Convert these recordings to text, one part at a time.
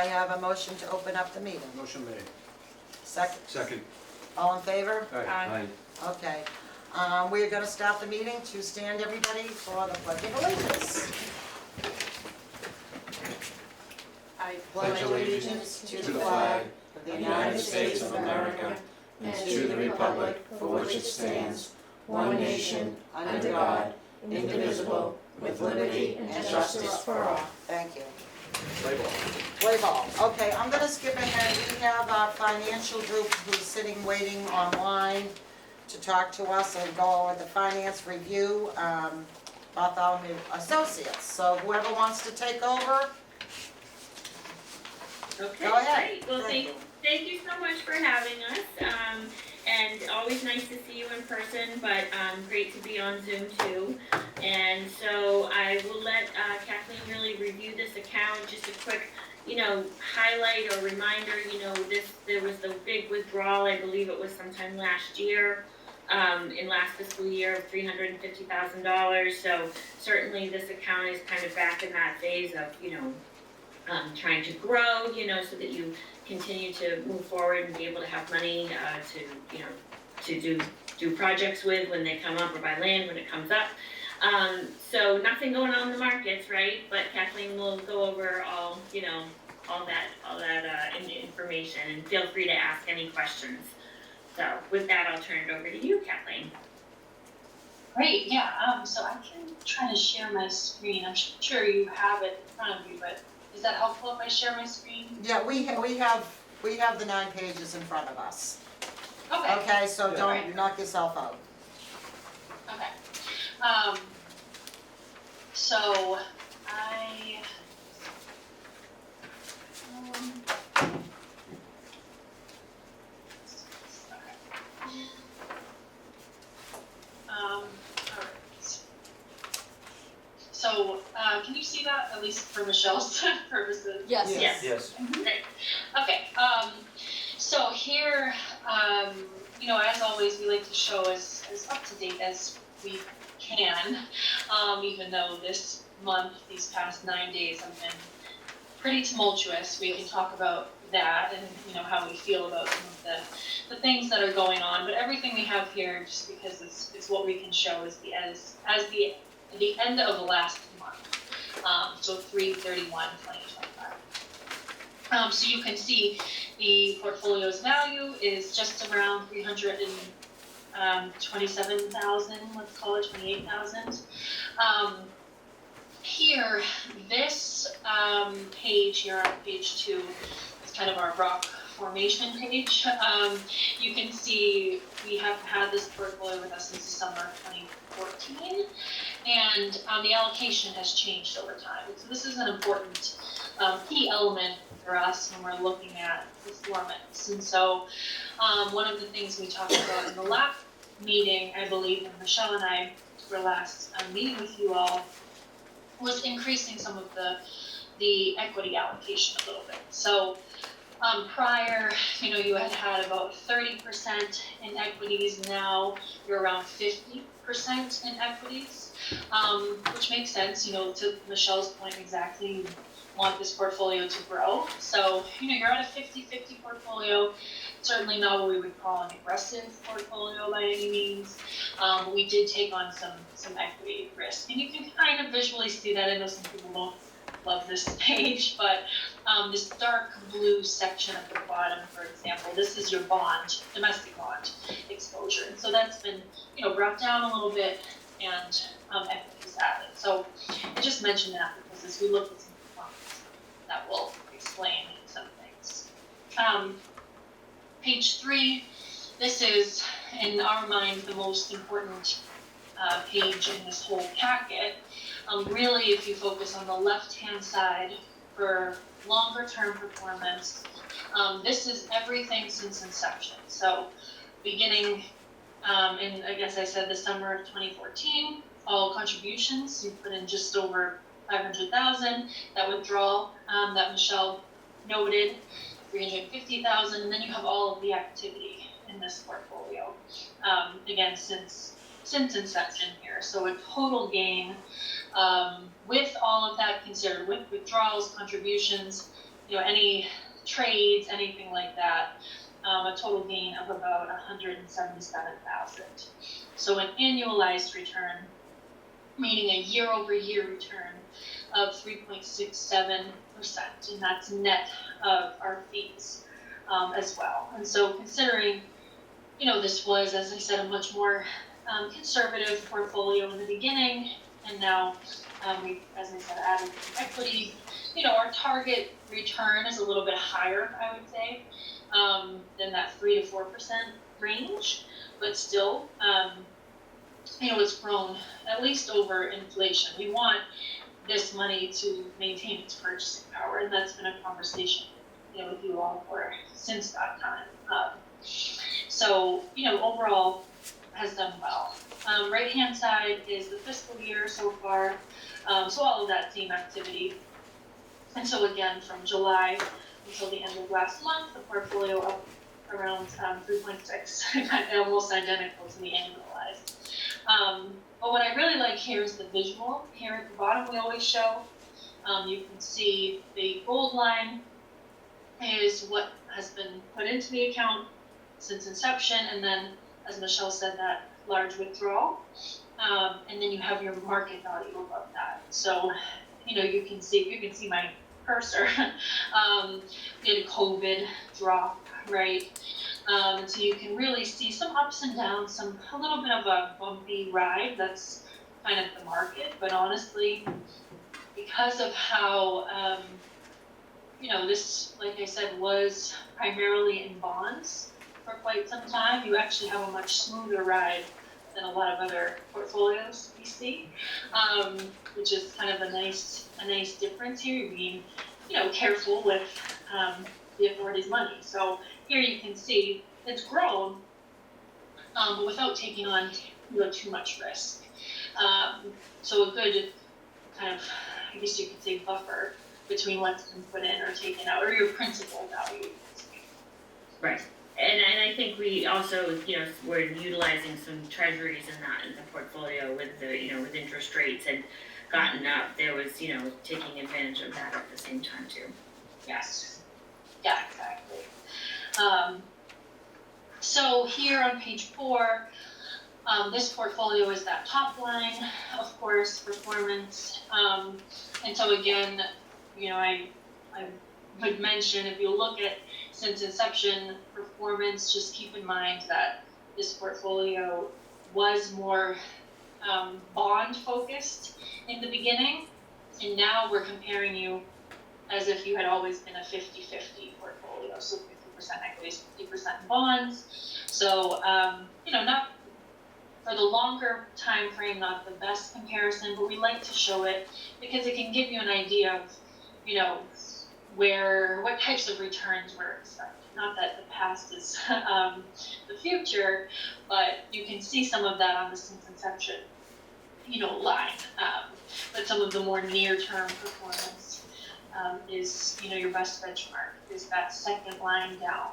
have a motion to open up the meeting? Motion made. Second, Second. all in favor? Aye. Okay. We're gonna start the meeting. To stand, everybody, for the Pledge of Allegiance. I pledge allegiance to the flag of the United States of America and to the republic for which it stands, one nation, under God, indivisible, with liberty and justice for all. Thank you. Play ball. Okay, I'm gonna skip ahead. We have our financial group who's sitting waiting online to talk to us and go over the finance review, Bartholomew Associates. So whoever wants to take over, Okay, go ahead. great. Well, thank you so much for having us. And always nice to see you in person, but great to be on Zoom too. And so I will let Kathleen really review this account. Just a quick, highlight or reminder. There was the big withdrawal. I believe it was sometime last year, in last fiscal year, of $350,000. So certainly this account is kind of back in that phase of trying to grow, so that you continue to move forward and be able to have money to do projects with when they come up, or buy land when it comes up. So nothing going on in the markets, right? But Kathleen will go over all that information, and feel free to ask any questions. So with that, I'll turn it over to you, Kathleen. Great, yeah. So I can try to share my screen. I'm sure you have it in front of you, but is that helpful if I share my screen? Yeah, we have the 9 pages in front of us. Okay. Okay, so Good. don't Right. knock yourself out. Okay. So I all right. So can you see that, at least for Michelle's purposes? Yes. Yes. Great. Okay. So here, as always, we like to show as up to date as we can, even though this month, these past 9 days have been pretty tumultuous. We can talk about that and, how we feel about some of the things that are going on. But everything we have here, just because it's what we can show, is the end of the last month. So 3/31/2025. So you can see the portfolio's value is just around 327,000, let's call it 28,000. Here, this page here on page 2 is kind of our rock formation page. You can see we have had this portfolio with us since the summer of 2014, and the allocation has changed over time. So this is an important key element for us when we're looking at performance. And so one of the things we talked about in the last meeting, I believe, when Michelle and I were last meeting with you all, was increasing some of the equity allocation a little bit. So prior, you had about 30% in equities. Now you're around 50% in equities, which makes sense, to Michelle's point exactly. You want this portfolio to grow. So, you're at a 50-50 portfolio, certainly not what we would call an aggressive portfolio by any means. We did take on some equity risk, and you can kind of visually see that. I know some people don't love this page, but this dark blue section at the bottom, for example, this is your bond, domestic bond exposure. And so that's been, brought down a little bit, and equities added. So I just mentioned that because as we look at some performance, that will explain some things. Page 3, this is, in our mind, the most important page in this whole packet. Really, if you focus on the left-hand side for longer-term performance, this is everything since inception. So beginning in, I guess I said, the summer of 2014, all contributions, you put in just over 500,000. That withdrawal that Michelle noted, 350,000, and then you have all of the activity in this portfolio. Again, since inception here, so a total gain with all of that considered, with withdrawals, contributions, any trades, anything like that, a total gain of about 177,000. So an annualized return, meaning a year-over-year return of 3.67%, and that's net of our fees as well. And so considering, this was, as I said, a much more conservative portfolio in the beginning, and now we, as I said, added some equity. Our target return is a little bit higher, I would say, than that 3 to 4% range, but still, it's grown at least over inflation. We want this money to maintain its purchasing power, and that's been a conversation, with you all since that time. So, overall has done well. Right-hand side is the fiscal year so far, so all of that same activity. And so again, from July until the end of last month, the portfolio up around 3.6, almost identical to the annualized. But what I really like here is the visual. Here at the bottom we always show, you can see the gold line is what has been put into the account since inception, and then, as Michelle said, that large withdrawal, and then you have your market value above that. So, you can see my cursor. We had a COVID drop, right? So you can really see some ups and downs, a little bit of a bumpy ride. That's kind of the market, but honestly, because of how, this, like I said, was primarily in bonds for quite some time, you actually have a much smoother ride than a lot of other portfolios we see, which is kind of a nice difference here. You're being, careful with the authorities' money. So here you can see it's grown, but without taking on too much risk. So a good kind of, I guess you could say, buffer between what's been put in or taken out, or your principal value. Right. And I think we also, we're utilizing some treasuries in the portfolio with with interest rates had gotten up. There was, taking advantage of that at the same time too. Yes. Yeah, exactly. So here on page 4, this portfolio is that top line, of course, performance. And so again, I would mention, if you look at since inception performance, just keep in mind that this portfolio was more bond focused in the beginning, and now we're comparing you as if you had always been a 50-50 portfolio, so 50% equities, 50% bonds. So, not for the longer time frame, not the best comparison, but we like to show it because it can give you an idea of, what types of returns we're expecting. Not that the past is the future, but you can see some of that on the since inception, line. But some of the more near-term performance is, your best benchmark is that second line down.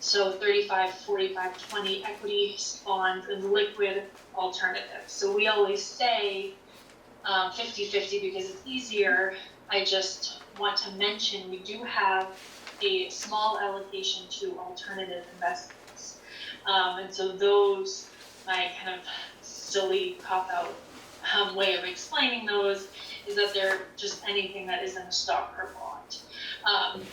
So 35, 45, 20 equities, bonds, and liquid alternatives. So we always say 50-50 because it's easier. I just want to mention we do have a small allocation to alternative investments. And so those, my kind of silly cop-out way of explaining those is that they're just anything that isn't a stock or bond.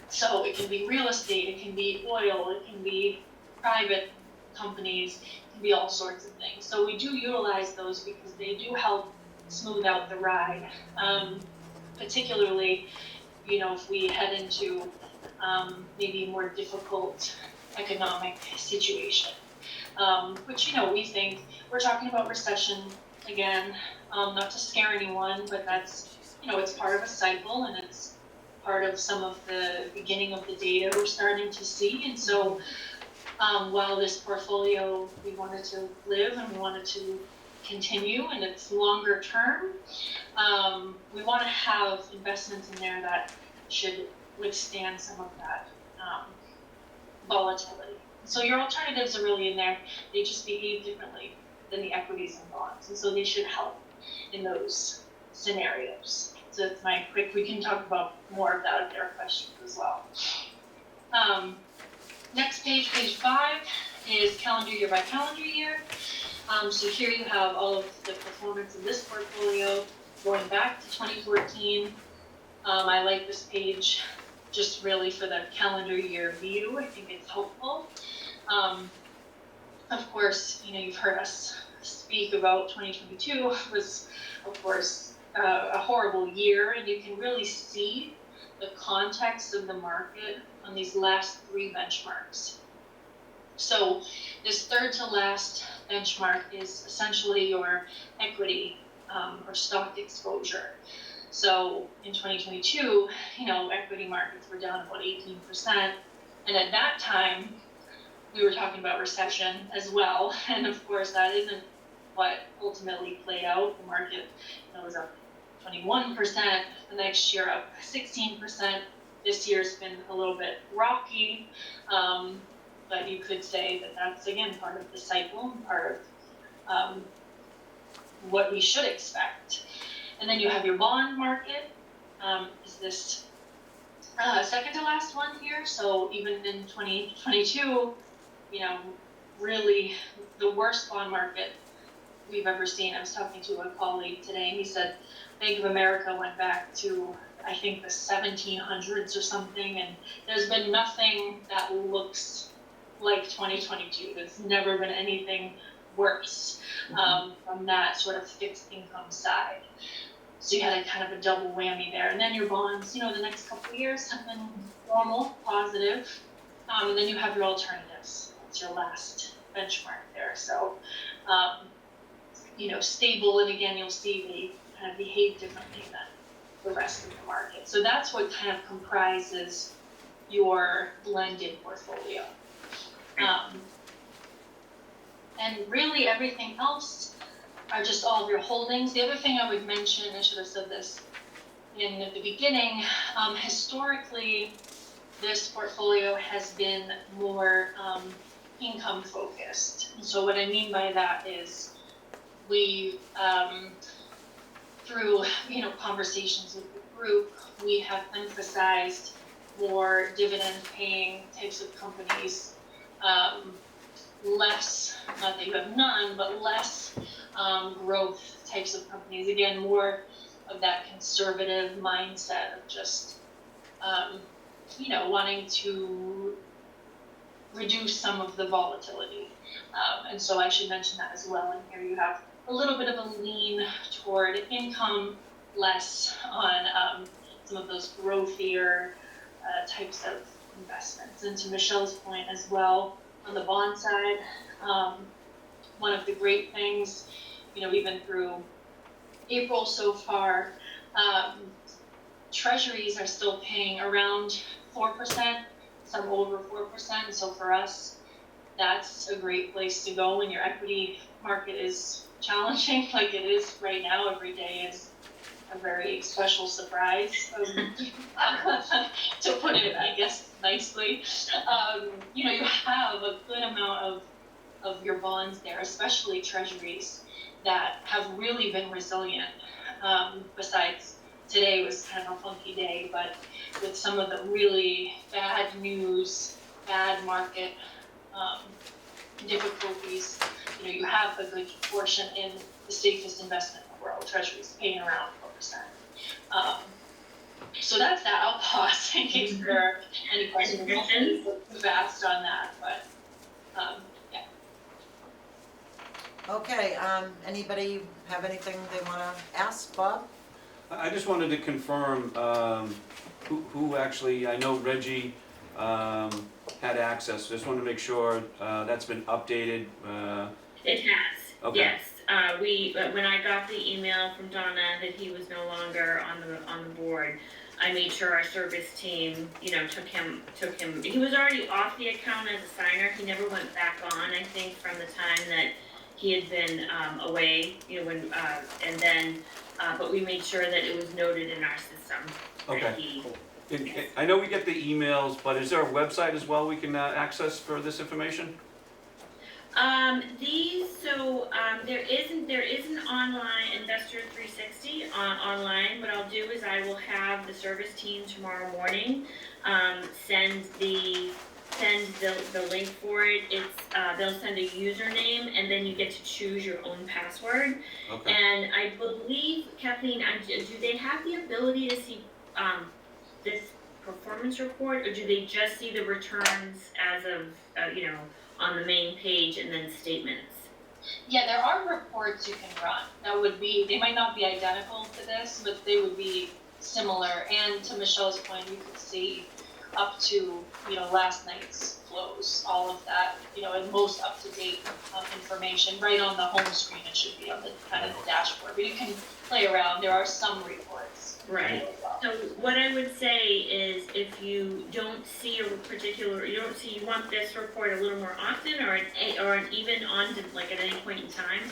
So it can be real estate, it can be oil, it can be private companies, it can be all sorts of things. So we do utilize those because they do help smooth out the ride. Particularly, if we head into maybe more difficult economic situation, which, we think we're talking about recession again, not to scare anyone, but that's, it's part of a cycle, and it's part of some of the beginning of the data we're starting to see. And so while this portfolio we wanted to live and we wanted to continue and it's longer term, we want to have investments in there that should withstand some of that volatility. So your alternatives are really in there. They just behave differently than the equities and bonds, and so they should help in those scenarios. So it's my quick, we can talk about more of that if there are questions as well. Next page, page 5, is calendar year by calendar year. So here you have all of the performance in this portfolio going back to 2014. I like this page just really for the calendar year view. I think it's helpful. Of course, you know, you've heard us speak about 2022 was, of course, a horrible year, and you can really see the context of the market on these last 3 benchmarks. So this third to last benchmark is essentially your equity or stock exposure. So in 2022, you know, equity markets were down about 18%, and at that time, we were talking about recession as well, and of course that isn't what ultimately played out. The market, you know, was up 21%, the next year up 16%. This year's been a little bit rocky, but you could say that that's again part of the cycle, part of what we should expect. And then you have your bond market, is this second to last one here. So even in 2022, you know, really the worst bond market we've ever seen. I was talking to a colleague today, and he said Bank of America went back to, I think, the 1700s or something, and there's been nothing that looks like 2022. There's never been anything worse from that sort of fixed income side. So you had a kind of a double whammy there. And then your bonds, you know, the next couple of years have been normal, positive. And then you have your alternatives. That's your last benchmark there. So, you know, stable, and again, you'll see they kind of behave differently than the rest of the market. So that's what kind of comprises your blended portfolio. And really everything else are just all of your holdings. The other thing I would mention, I should have said this in the beginning, historically, this portfolio has been more income focused. And so what I mean by that is we, through, you know, conversations with the group, we have emphasized more dividend paying types of companies, less, not that you have none, but less growth types of companies. Again, more of that conservative mindset of just, you know, wanting to reduce some of the volatility. And so I should mention that as well. And here you have a little bit of a lean toward income, less on some of those growthier types of investments. And to Michelle's point as well, on the bond side, one of the great things, you know, even through April so far, treasuries are still paying around 4%, some over 4%. So for us, that's a great place to go when your equity market is challenging like it is right now. Every day is a very special surprise, to put it, I guess, nicely. You know, you have a good amount of your bonds there, especially treasuries, that have really been resilient. Besides, today was kind of a funky day, but with some of the really bad news, bad market difficulties, you know, you have a good portion in the safest investment in the world, treasuries, paying around 4%. So that's that. I'll pause in case there are any questions. Vast on that, but yeah. Okay, anybody have anything they want to ask, Bob? I just wanted to confirm who actually, I know Reggie had access, just wanted to make sure that's been updated. It has, Okay. yes. When I got the email from Donna that he was no longer on the board, I made sure our service team, you know, took him, he was already off the account as a signer. He never went back on, I think, from the time that he had been away, you know, when, and then, but we made sure that it was noted in our system. Okay. I know we get the emails, but is there a website as well we can access for this information? There is an online Investor 360 online. What I'll do is I will have the service team tomorrow morning, send the link for it. They'll send a username and then you get to choose your own password. Okay. And I believe, Kathleen, do they have the ability to see, this performance report, or do they just see the returns as of, on the main page and then statements? Yeah, there are reports you can run that would be, they might not be identical to this, but they would be similar. And to Michelle's point, you could see up to, last night's flows, all of that, and most up-to-date information right on the home screen. It should be on the kind of the dashboard, but you can play around. There are some reports. Right. So what I would say is if you don't see you want this report a little more often or even on to, like, at any point in time,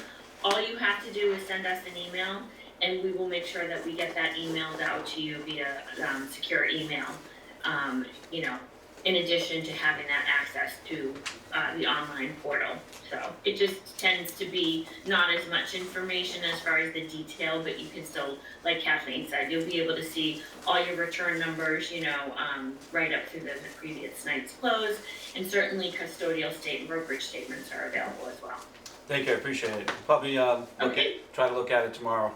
all you have to do is send us an email and we will make sure that we get that emailed out to you via secure email. In addition to having that access to the online portal. So it just tends to be not as much information as far as the detail, but you can still, like Kathleen said, you'll be able to see all your return numbers, right up through the previous night's close, and certainly custodial state and brokerage statements are available as well. Thank you, I appreciate it. Probably try to look at it tomorrow.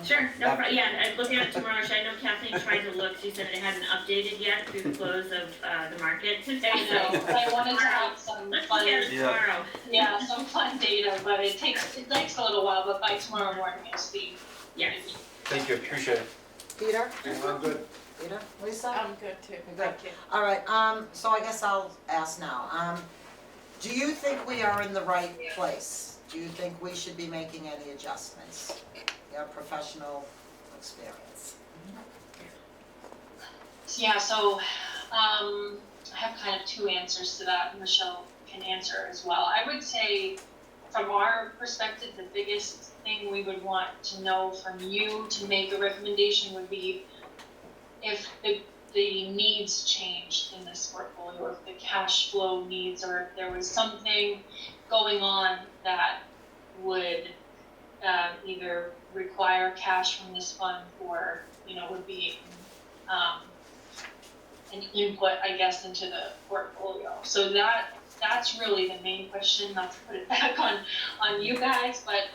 Sure, no problem. Yeah, I'm looking at it tomorrow. I know Kathleen tried to look. She said it hadn't updated yet through the close of the market today. I know. I wanted to have some Let's fun. look at it tomorrow. Yeah, some fun data, but it takes a little while. But by tomorrow morning, you'll see. Yes. Thank you, appreciate it. Peter? I'm good. Peter? Lisa? I'm good too, Good. thank you. All right, so I guess I'll ask now. Do you think we are in the right place? Do you think we should be making any adjustments? Your professional experience. Yeah, so I have kind of two answers to that. Michelle can answer as well. I would say from our perspective, the biggest thing we would want to know from you to make a recommendation would be if the needs changed in this portfolio, or if the cash flow needs, or if there was something going on that would either require cash from this fund or, would be an input, I guess, into the portfolio. So that's really the main question, not to put it back on you guys, but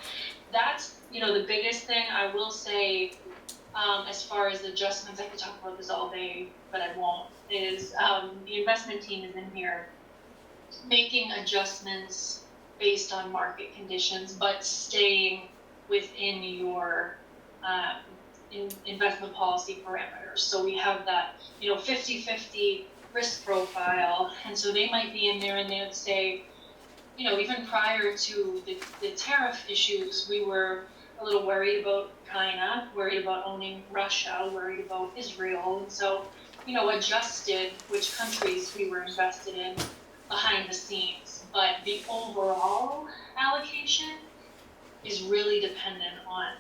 that's, the biggest thing. I will say, as far as adjustments, I could talk about this all day, but I won't, is the investment team is in here making adjustments based on market conditions, but staying within your investment policy parameters. So we have that, 50-50 risk profile, and so they might be in there and they would say, even prior to the tariff issues, we were a little worried about China, worried about owning Russia, worried about Israel, and so, adjusted which countries we were invested in behind the scenes. But the overall allocation is really dependent on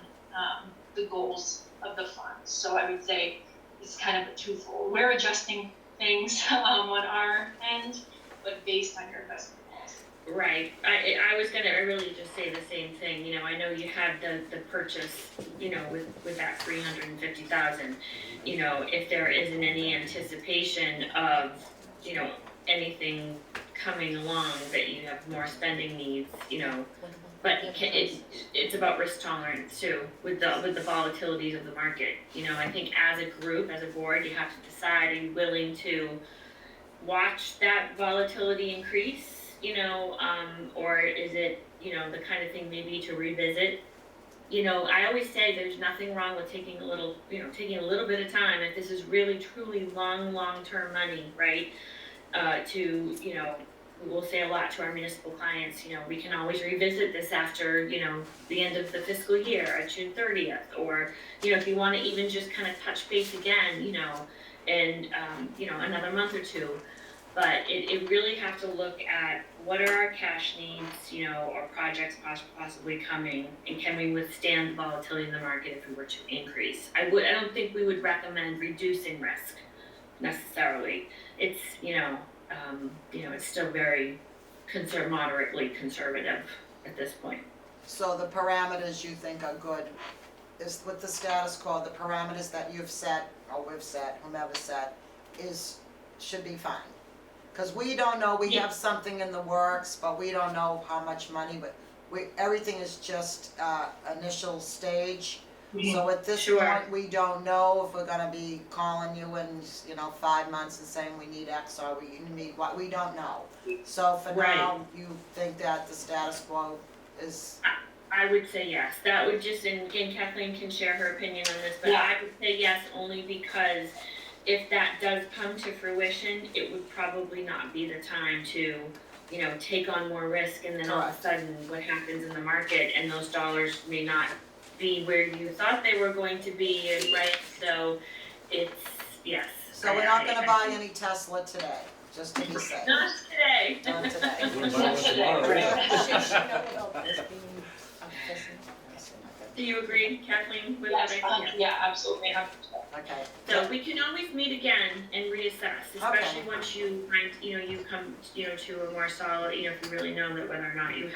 the goals of the fund. So I would say it's kind of a twofold. We're adjusting things on our end, but based on your investment policy. Right. I was gonna really just say the same thing. I know you had the purchase, with that 350,000. If there isn't any anticipation of, anything coming along that you have more spending needs, but it's about risk tolerance too, with the volatilities of the market. I think as a group, as a board, you have to decide, are you willing to watch that volatility increase, or is it, the kind of thing maybe to revisit. I always say there's nothing wrong with taking a little bit of time, if this is really truly long-term money, right? We will say a lot to our municipal clients, we can always revisit this after, the end of the fiscal year, at June 30th, or, if you wanna even just kind of touch base again, in, another month or two. But it really have to look at what are our cash needs, or projects possibly coming, and can we withstand the volatility in the market if we were to increase. I don't think we would recommend reducing risk necessarily. It's, it's still very moderately conservative at this point. So the parameters you think are good is with the status quo, the parameters that you've set, or we've set, whomever set, should be fine. Because we don't know, we have something in the works, but we don't know how much money, but everything is just initial stage. So at this point, we don't know if we're gonna be calling you in, 5 months and saying we need X or we need what, we don't know. So for now, you think that the status quo is? I would say yes. That would just, and again, Kathleen can share her opinion on this, but I would say yes only because if that does come to fruition, it would probably not be the time to, take on more risk, and then all of a sudden what happens in the market and those dollars may not be where you thought they were going to be, right? So it's, yes. So we're not gonna buy any Tesla today, just to be safe. Not today. Not today. Do you agree, Kathleen, with everything? Yeah, absolutely. Okay. So we can always meet again and reassess, especially once you find, you come, to a more solid, if you really know that whether or not you're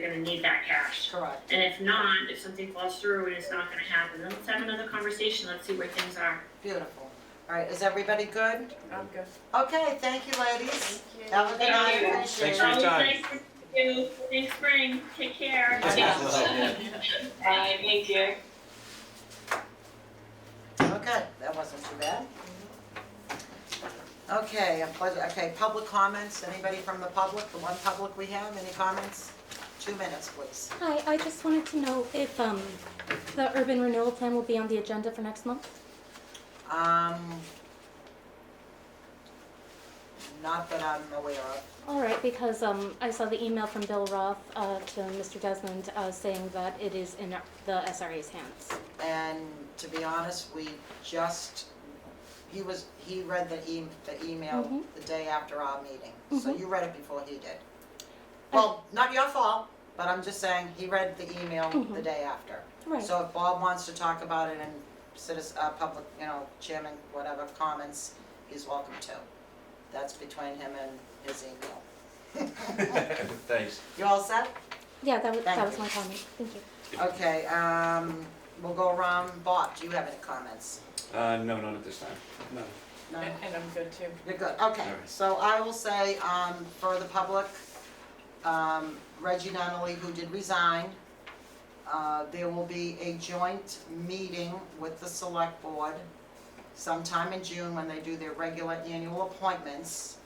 gonna need that cash. Correct. And if not, if something falls through and it's not gonna happen, then let's have another conversation, let's see where things are. Beautiful. All right, is everybody good? I'm good. Okay, thank you, ladies. Thank you. Have a good night, Thank you. appreciate Thanks for your it. time. Nice to see you. Thanks, spring. Take care. Thank you. Okay, that wasn't too bad. Okay, public comments, anybody from the public, the one public we have, any comments? 2 minutes, please. Hi, I just wanted to know if the urban renewal plan will be on the agenda for next month? Not that I'm aware of. All right, because I saw the email from Bill Roth to Mr. Desmond saying that it is in the SRA's hands. And to be honest, he read the email the day after our meeting. So you read it before he did. Well, not your fault, but I'm just saying, he read the email the day after. Right. So if Bob wants to talk about it and public, chairman, whatever, comments, he's welcome to. That's between him and his email. Thanks. You all set? Yeah, that was you. my comment. Thank you. Okay, we'll go around. Bob, do you have any comments? No, not at this time. No? And I'm good too. You're good, okay. All right. So I will say, for the public, Reggie Nunley, who did resign, there will be a joint meeting with the select board sometime in June when they do their regular annual appointments.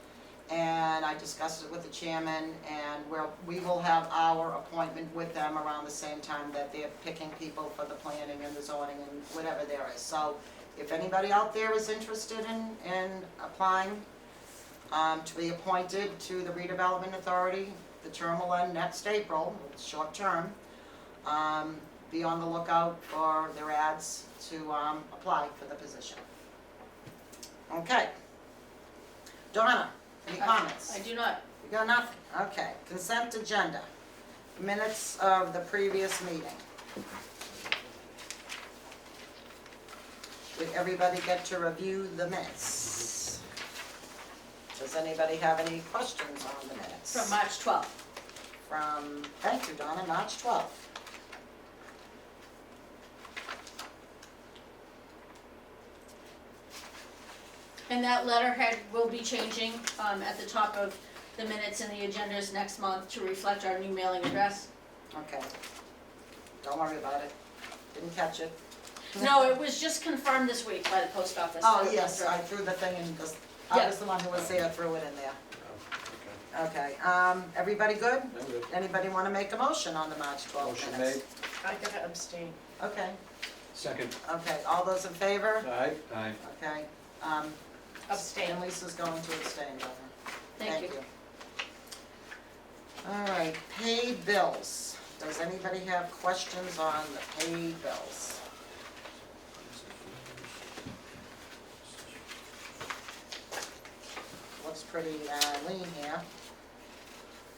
And I discussed it with the chairman, and we will have our appointment with them around the same time that they're picking people for the planning and the zoning and whatever there is. So if anybody out there is interested in applying to be appointed to the Redevelopment Authority, the term will end next April, it's short term. Be on the lookout for their ads to apply for the position. Okay. Donna, any comments? I do not. You got nothing? Okay. Consent agenda. Minutes of the previous meeting. Did everybody get to review the minutes? Does anybody have any questions on the minutes? From March 12th. Thank you, Donna, March 12th. And that letterhead will be changing at the top of the minutes and the agendas next month to reflect our new mailing address. Okay. Don't worry about it. Didn't catch it. No, it was just confirmed this week by the post office. Oh, yes, I threw the thing in, I was the one who was there, threw it in there. Okay, everybody good? I'm good. Anybody want to make a motion on the March 12th Motion minutes? made. I gotta abstain. Okay, Second. okay, all those in favor? Aye. Aye. Okay. Abstain. And Lisa's going to abstain, Donna. Thank you. All right, paid bills. Does anybody have questions on the paid bills? Looks pretty lean here.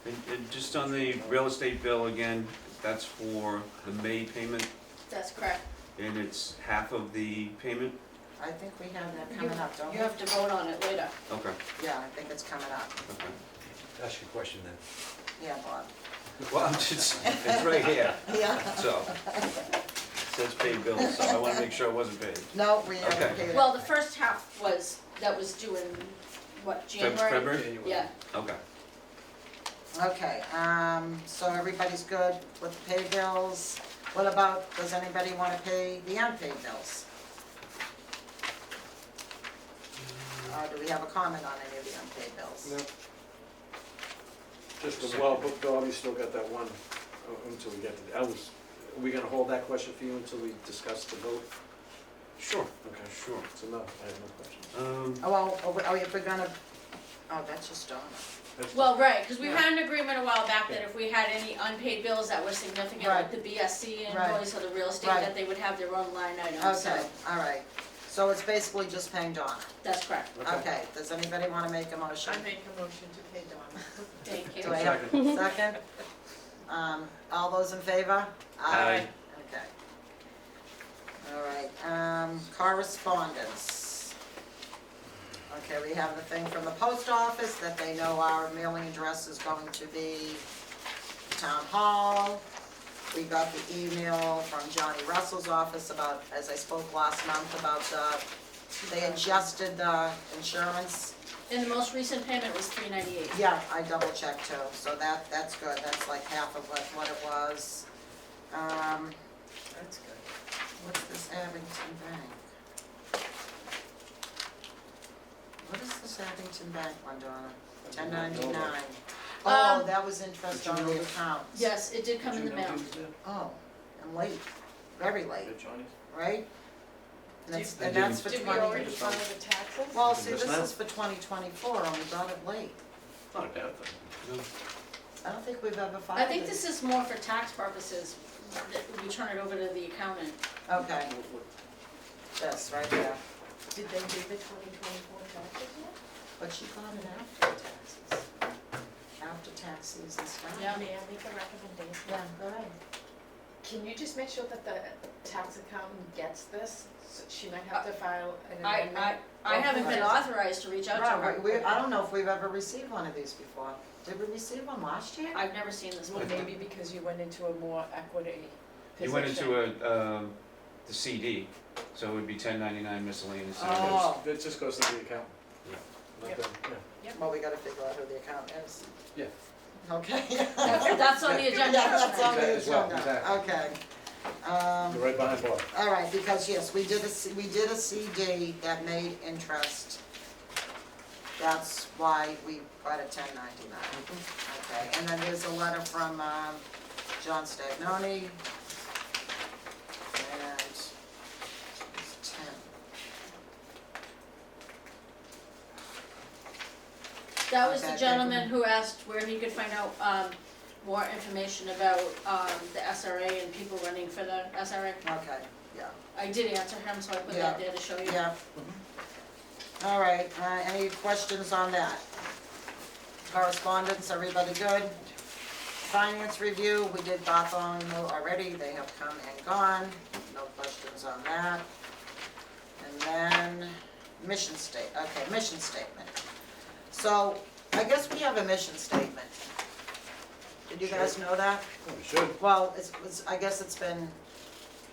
And just on the real estate bill again, that's for the May payment, That's correct. and it's half of the payment? I think we have that coming up, don't we? You have to vote on it later. Okay, Yeah, I think it's coming up. okay. Ask your question then. Yeah, Bob. Well, I'm just, it's right here, Yeah. so. It says paid bills, so I wanna make sure it wasn't paid. No, we haven't Okay. paid it. Well, the first half was, that was due in, what, January? February? Yeah, Okay. Okay, so everybody's good with the pay bills. What about, does anybody wanna pay the unpaid bills? Do we have a comment on any of the unpaid bills? No. Just the well, but Bob, you still got that one until we get to, are we gonna hold that question for you until we discuss the vote? Sure. Okay, Sure. so no, I have no questions. Oh, well, we're gonna, oh, that's just Donna. That's well, right, because we Yeah. had an agreement a while back that if we had any unpaid bills that were significant, like the BSC invoice or the real estate, Right. that they would have their own line item, so, Okay, all right. So it's basically just paying Donna. that's correct. Okay, does anybody wanna make a motion? I make a motion to pay Donna. Thank you. Do I have a second? All those in favor? Aye. Okay. All right, correspondence. Okay, we have the thing from the post office that they know our mailing address is going to be Town Hall. We got the email from Johnny Russell's office about, as I spoke last month, about they adjusted the insurance. And the most recent payment was $398. Yeah, I double checked too, so that's good, that's like half of what it was. That's good. What's this Abington Bank? What is this Abington Bank one, Donna? 1099. Oh, Um, that was interest Did you on the notice? accounts. Yes, it did come in the Did you know mail. he was there? Oh, and late, very late, At Johnny's? right? And that's, I and that's didn't. for Did we already 20, file the taxes? well, see, Just this now? is for 2024, and we got it late. Not a bad thing. I don't think we've ever filed I it. think this is more for tax purposes, that we turn it over to the accountant. Okay, this, right there. Did they do the 2024 taxes yet? But she got it after taxes. After tax season started. Yeah. May I make a recommendation? Yeah, go ahead. Can you just make sure that the tax accountant gets this? So she might have to file an I amendment. haven't been authorized to reach out to her. Right, I don't know if we've ever received one of these before. Did we receive one last year? I've never seen this Well, one. maybe because you went into a more equity position. You went into the CD, so it would be 1099 miscellaneous. Oh. It just goes to the account. Yeah. Not Yep. them, yeah. Well, we gotta figure out who the account is. Yeah. Okay. That's on the agenda. Yeah, that's on the As well, agenda, exactly. okay. You're right behind Bob. All right, because yes, we did a CD that made interest. That's why we got a 1099. Okay, and then there's a letter from John Stagnoni. And it's 10. That was Okay, the gentleman who asked where he could find out more information about the SRA and people running for the SRA. Okay, yeah, I did answer him, so I put that there to show you. yeah. All right, any questions on that? Correspondence, everybody good? Finance review, we did Bartholomew already, they have come and gone, no questions on that. And then, mission statement. So, I guess we have a mission statement. Did you guys know that? Oh, we should. Well, I guess it's been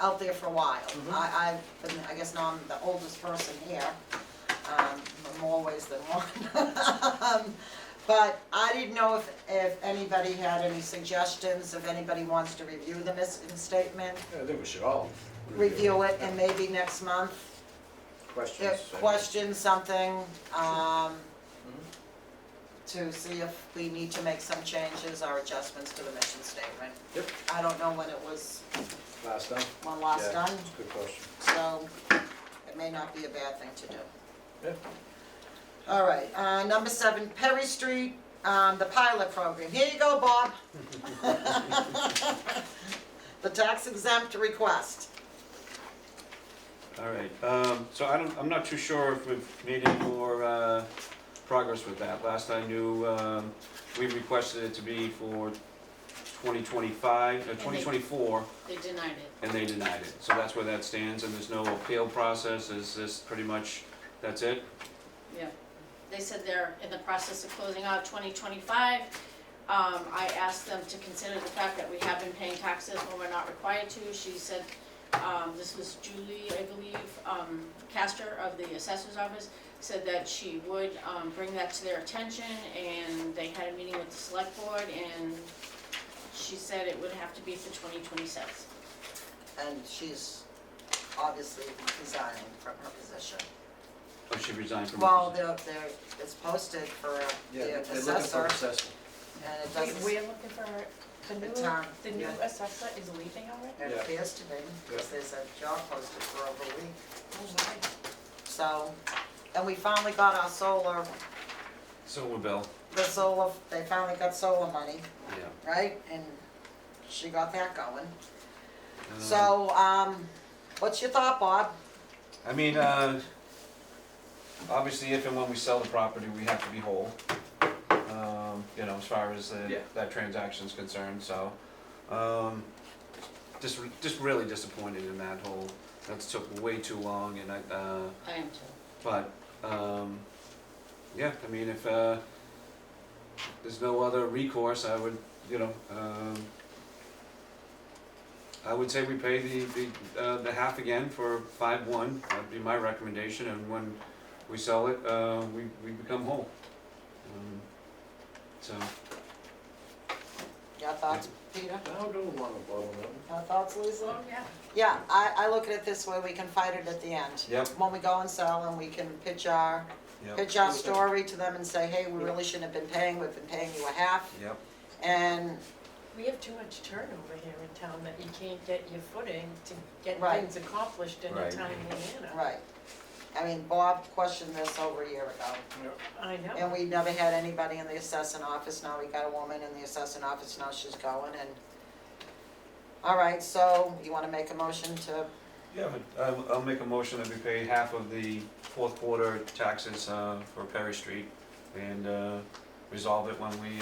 out there for a while. Mhm. I've been, I guess now I'm the oldest person here, in more ways than one. But I didn't know if anybody had any suggestions, if anybody wants to review the mission statement, Yeah, I think we should all review it, and maybe next month, Questions? question something, to see if we need to make some changes or adjustments to the mission statement. Yep. I don't know when it was, Last time? when last Yeah, done, that's a good question. so it may not be a bad thing to do. Yep. All right, number 7, Perry Street, the pilot program. Here you go, Bob. The tax exempt request. All right, so I'm not too sure if we've made any more progress with that. Last I knew, we requested it to be for 2024, They denied it. and they denied it. So that's where that stands, and there's no appeal process, is this pretty much, that's it? Yeah. they said they're in the process of closing out 2025. I asked them to consider the fact that we have been paying taxes when we're not required to. She said, this was Julie, I believe, Castor of the assessor's office, said that she would bring that to their attention, and they had a meeting with the select board, and she said it would have to be for 2026. And she's obviously resigning from her position. Oh, she resigned from. Well, it's posted for Yeah, the they're looking assessor, for assessor. and it doesn't, We're looking for the new, town, the new yeah. assessor is leaving already? it Yeah. appears to be, because there's a job posted for over a week. Oh, my. So, and we finally got our solar, Solar bill, they finally got solar money, yeah. right? And she got that going. Um, So, what's your thought, Bob? I mean, obviously, if and when we sell the property, we have to be whole. You know, as far as Yeah. that transaction's concerned, so, just really disappointed in that whole, that took way too long, and I am too. but, yeah, I mean, if, there's no other recourse, I would, you know, I would say we pay the half again for 5/1, that'd be my recommendation, and when we sell it, we become whole. So, Your thoughts, Peter? I don't want to bother them. Your thoughts, Lisa? Oh, yeah. Yeah, I look at it this way, we can fight it at the end. yep, When we go and sell, and we can pitch our yep, story to them and say, hey, we really shouldn't have been paying, we've been paying you a half. yep, And, We have too much turnover here in town that you can't get your footing to get Right. things accomplished in a Right. timely manner. right. I mean, Bob questioned this over a year ago. I know. And we never had anybody in the assessing office, now we got a woman in the assessing office, now she's going, and, all right, so, you wanna make a motion to, yeah, but I'll make a motion that we pay half of the fourth quarter taxes, for Perry Street, and, resolve it when we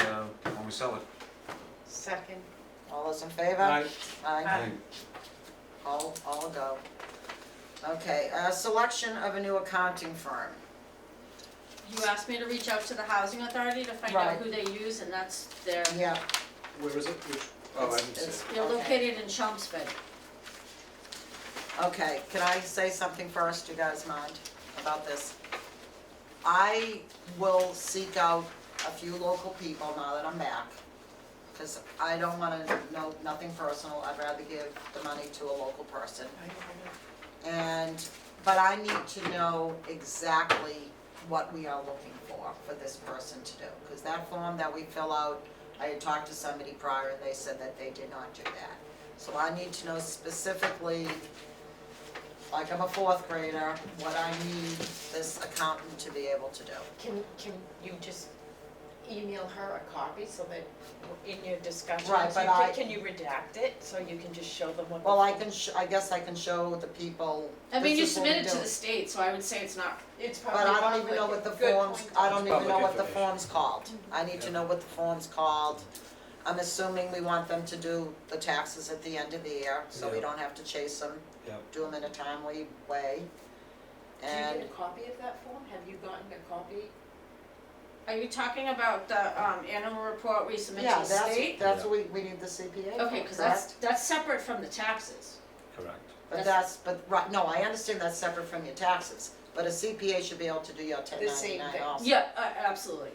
sell it. Second. all those in favor? Aye. Aye. Aye. All go. Okay, selection of a new accounting firm. You asked me to reach out to the housing authority to find Right. out who they use, and that's their, Yeah, Where is it? Which, oh, I didn't see it's- it. they're Okay. located in Chelmsford. okay, can I say something first, you guys mind, about this? I will seek out a few local people now that I'm back, because I don't wanna know nothing personal, I'd rather give the money to a local person. I know. But I need to know exactly what we are looking for this person to do. Because that form that we fill out, I had talked to somebody prior and they said that they did not do that. So I need to know specifically, like I'm a fourth grader, what I need this accountant to be able to do. Can you just email her a copy so that in your discussions, Right, but can you redact it so you can just show them what? Well, I guess I can show the people. I mean, you this is what we submitted to do. the state, so I would say it's not, It's probably. But I don't even know what the Good form's, point. I don't even Public know what the information. form's called. I need to know what the form's called. I'm assuming we want them to do the taxes at the end of the year, so we Yeah. don't have to chase them. Yep. Do them in a timely way. Do you And, get a copy of that form? Have you gotten a copy? are you talking about the, annual report we submit yeah, to the state? that's what we need the CPA for, Okay, cause correct? that's separate from the taxes. Correct. But right, no, I understand that's separate from your taxes, but a CPA should be able to do your ten The same ninety-nine thing. also. Yeah, absolutely.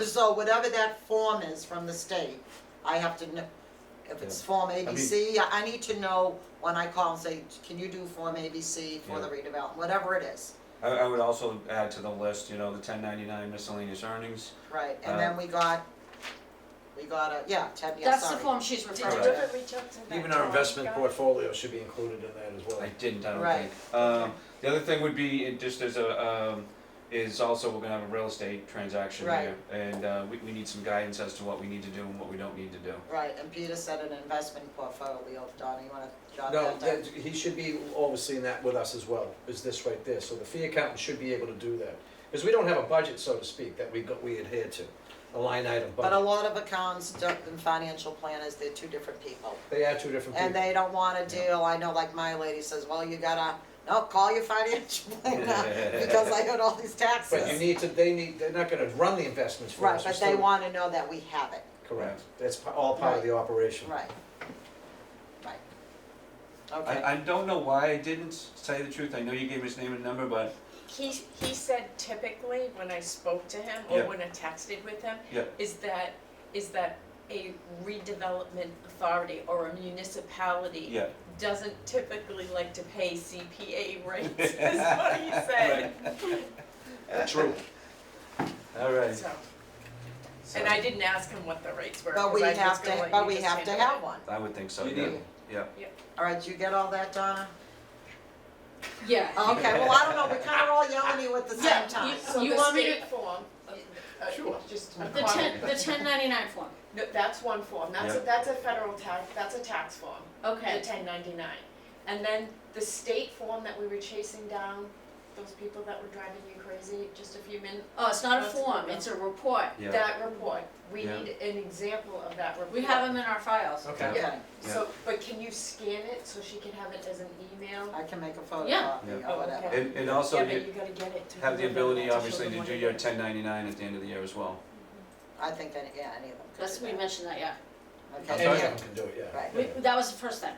So whatever that form is from the state, I have to know, if it's Form ABC, I need to know when I call and say, can you do Form ABC for the redevelopment, whatever it is, I would also add to the list, you know, the 1099 miscellaneous earnings. right? And then we got a, yeah, Ted, yeah, That's the sorry. form she's Did you referring to. ever reach out to that? Even our Tom investment guy? portfolio should be included in that as well. I didn't, I don't Right. think. The other thing would be, just as a, is also we're gonna have a real estate transaction Right. here. And we need some guidance as to what we need to do and what we don't need to do. Right, and Peter said an investment portfolio, Donna, you wanna jot No, that down? he should be overseeing that with us as well, is this right there, so the fee accountant should be able to do that. Because we don't have a budget, so to speak, that we adhere to, a line item But a budget. lot of accounts and financial planners, they're two different people. They are two different And people. they don't wanna deal, I know like my lady says, well, you gotta no, call your financial planner, because I got all these taxes. But you need to, they're not gonna run the investments for Right, us. but We're they still- wanna know that we have it, Correct, that's all part of the operation. right. Right. Okay, I don't know why I didn't say the truth, I know you gave his name and number, but, He said typically, when I spoke to him, Yeah. or when I texted with him, Yeah. is that a redevelopment authority or a municipality yeah. doesn't typically like to pay CPA rates, is what he said. True. All right. So, and I didn't ask him what the rates were, but 'cause we I was have gonna to, let but you we just have to handle have it. one. I would think so, You yeah, need yeah. All right, you get all that, Donna? Yeah. Okay, well, I don't know, we're kinda all yelling at you at the Yeah, same time. So You the want me to- state form, Sure. just a The comment. 1099 form, No, that's one form, Yeah. that's a federal tax, that's a tax form, the okay. 1099. And then the state form that we were chasing down, those people that were driving you crazy just a few minutes, Oh, it's not a That's form, good. it's a report. Yeah. that report, we Yeah. need an example of that report. We have them in our files. Okay. Okay, So, but can you scan it so she can have it as an email? I can make a Yeah. photocopy Yeah. or whatever. Okay. And also Yeah, but you you gotta get it to have the whoever ability, to show obviously, them to what do it your is. 1099 at the end of the year as well. I think any of them could That's, do we that. mentioned that, yeah. Okay, Any of them can do it, yeah. Right. We, that was the first thing.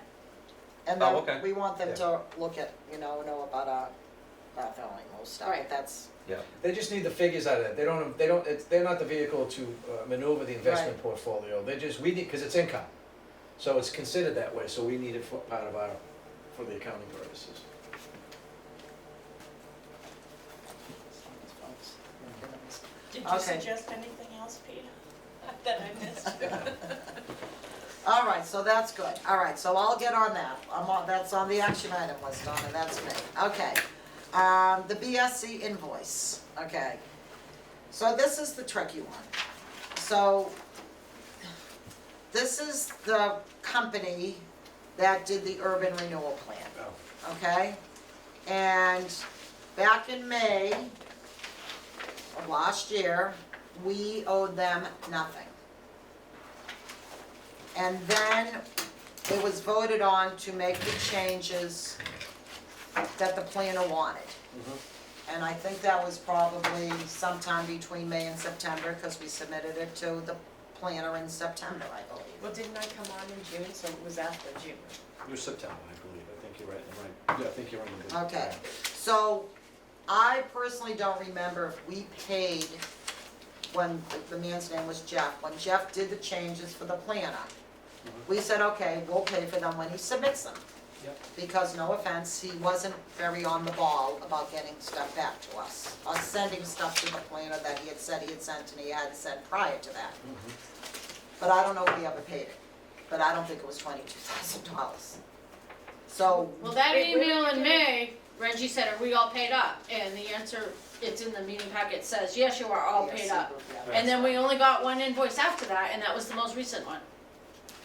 And Oh, okay. then we want them Yeah. to look at, know about our filling most stuff, Right. but that's, They just need the figures out of it, they're not the vehicle to maneuver the investment portfolio, we need, cause it's income. So it's considered that way, so we need it for part of for the accounting purposes. Did you Okay. suggest anything else, Peter, that I missed? all right, so that's good. All right, so I'll get on that. That's on the action item list, Donna, that's me. Okay. The BSC invoice, okay. So this is the tricky one. So this is the company that did the urban renewal plan, Oh. okay? And back in May of last year, we owed them nothing. And then it was voted on to make the changes that the planner wanted. And I think that was probably sometime between May and September, because we submitted it to the planner in September, I believe. Well, didn't I come on in June, so it was after June? It was September, I believe, I think you're right. Yeah, I think you're on the. Okay, so I personally don't remember if we paid when the man's name was Jeff, when Jeff did the changes for the planner. We said, okay, we'll pay for them when he submits them. Yep. Because, no offense, he wasn't very on the ball about getting stuff back to us, or sending stuff to the planner that he had said he had sent and he hadn't sent prior to that. But I don't know if he ever paid it, but I don't think it was $22,000. So, Well, that Wait, where email did in you get May, Reggie said, are we all paid up? And the answer, it's in the meeting packet, says, yes, you are all yes, paid up. yeah, And then we only got one invoice after that, and that was the most recent one.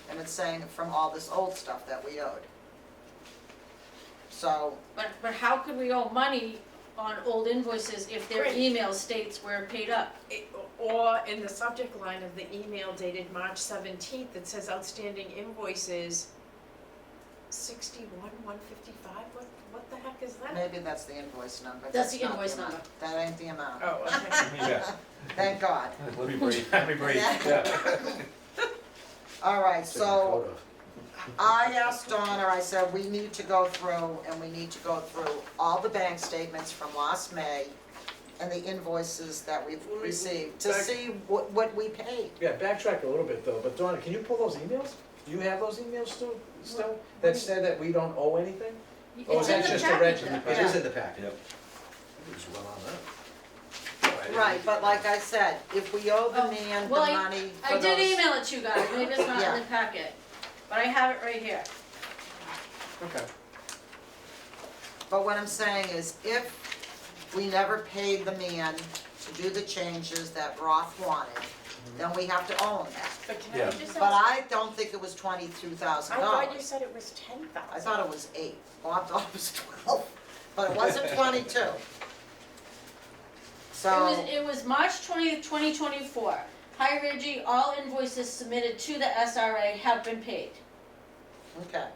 and it's saying from all this old stuff that we owed. So, But how could we owe money on old invoices if their Right. email states we're paid up? Or in the subject line of the email dated March 17th, it says outstanding invoices 61,155, what the heck is that? maybe that's the invoice number. That's the not invoice amount. number. That ain't the amount. Oh, okay. Yeah, Thank God. let me breathe, let me breathe. All right, Take my so coat off. I asked Donna, I said, we need to go through, and we need to go through all the bank statements from last May and the invoices that we've received, to Back- see what we paid. Yeah, backtrack a little bit though, but Donna, can you pull those emails? Do you have those emails still, that said that we don't owe anything? Or is It's in that the just a packet. reg, though. it is in the packet? Yep. It was well on that. Right, but like I said, if we owe the Oh, man the well, money for I those. did email it to you guys, maybe it's not Yeah. in the packet, but I have it right here. Okay. But what I'm saying is, if we never paid the man to do the changes that Roth wanted, then we have to own that. But can I Yeah. just But ask, I don't think it was $22,000. I thought you said it was 10,000. I thought it was 8. Bob thought it was 12, but it wasn't 22. So, It was March 20th, 2024. Hi Reggie, all invoices submitted to the SRA have been paid. okay.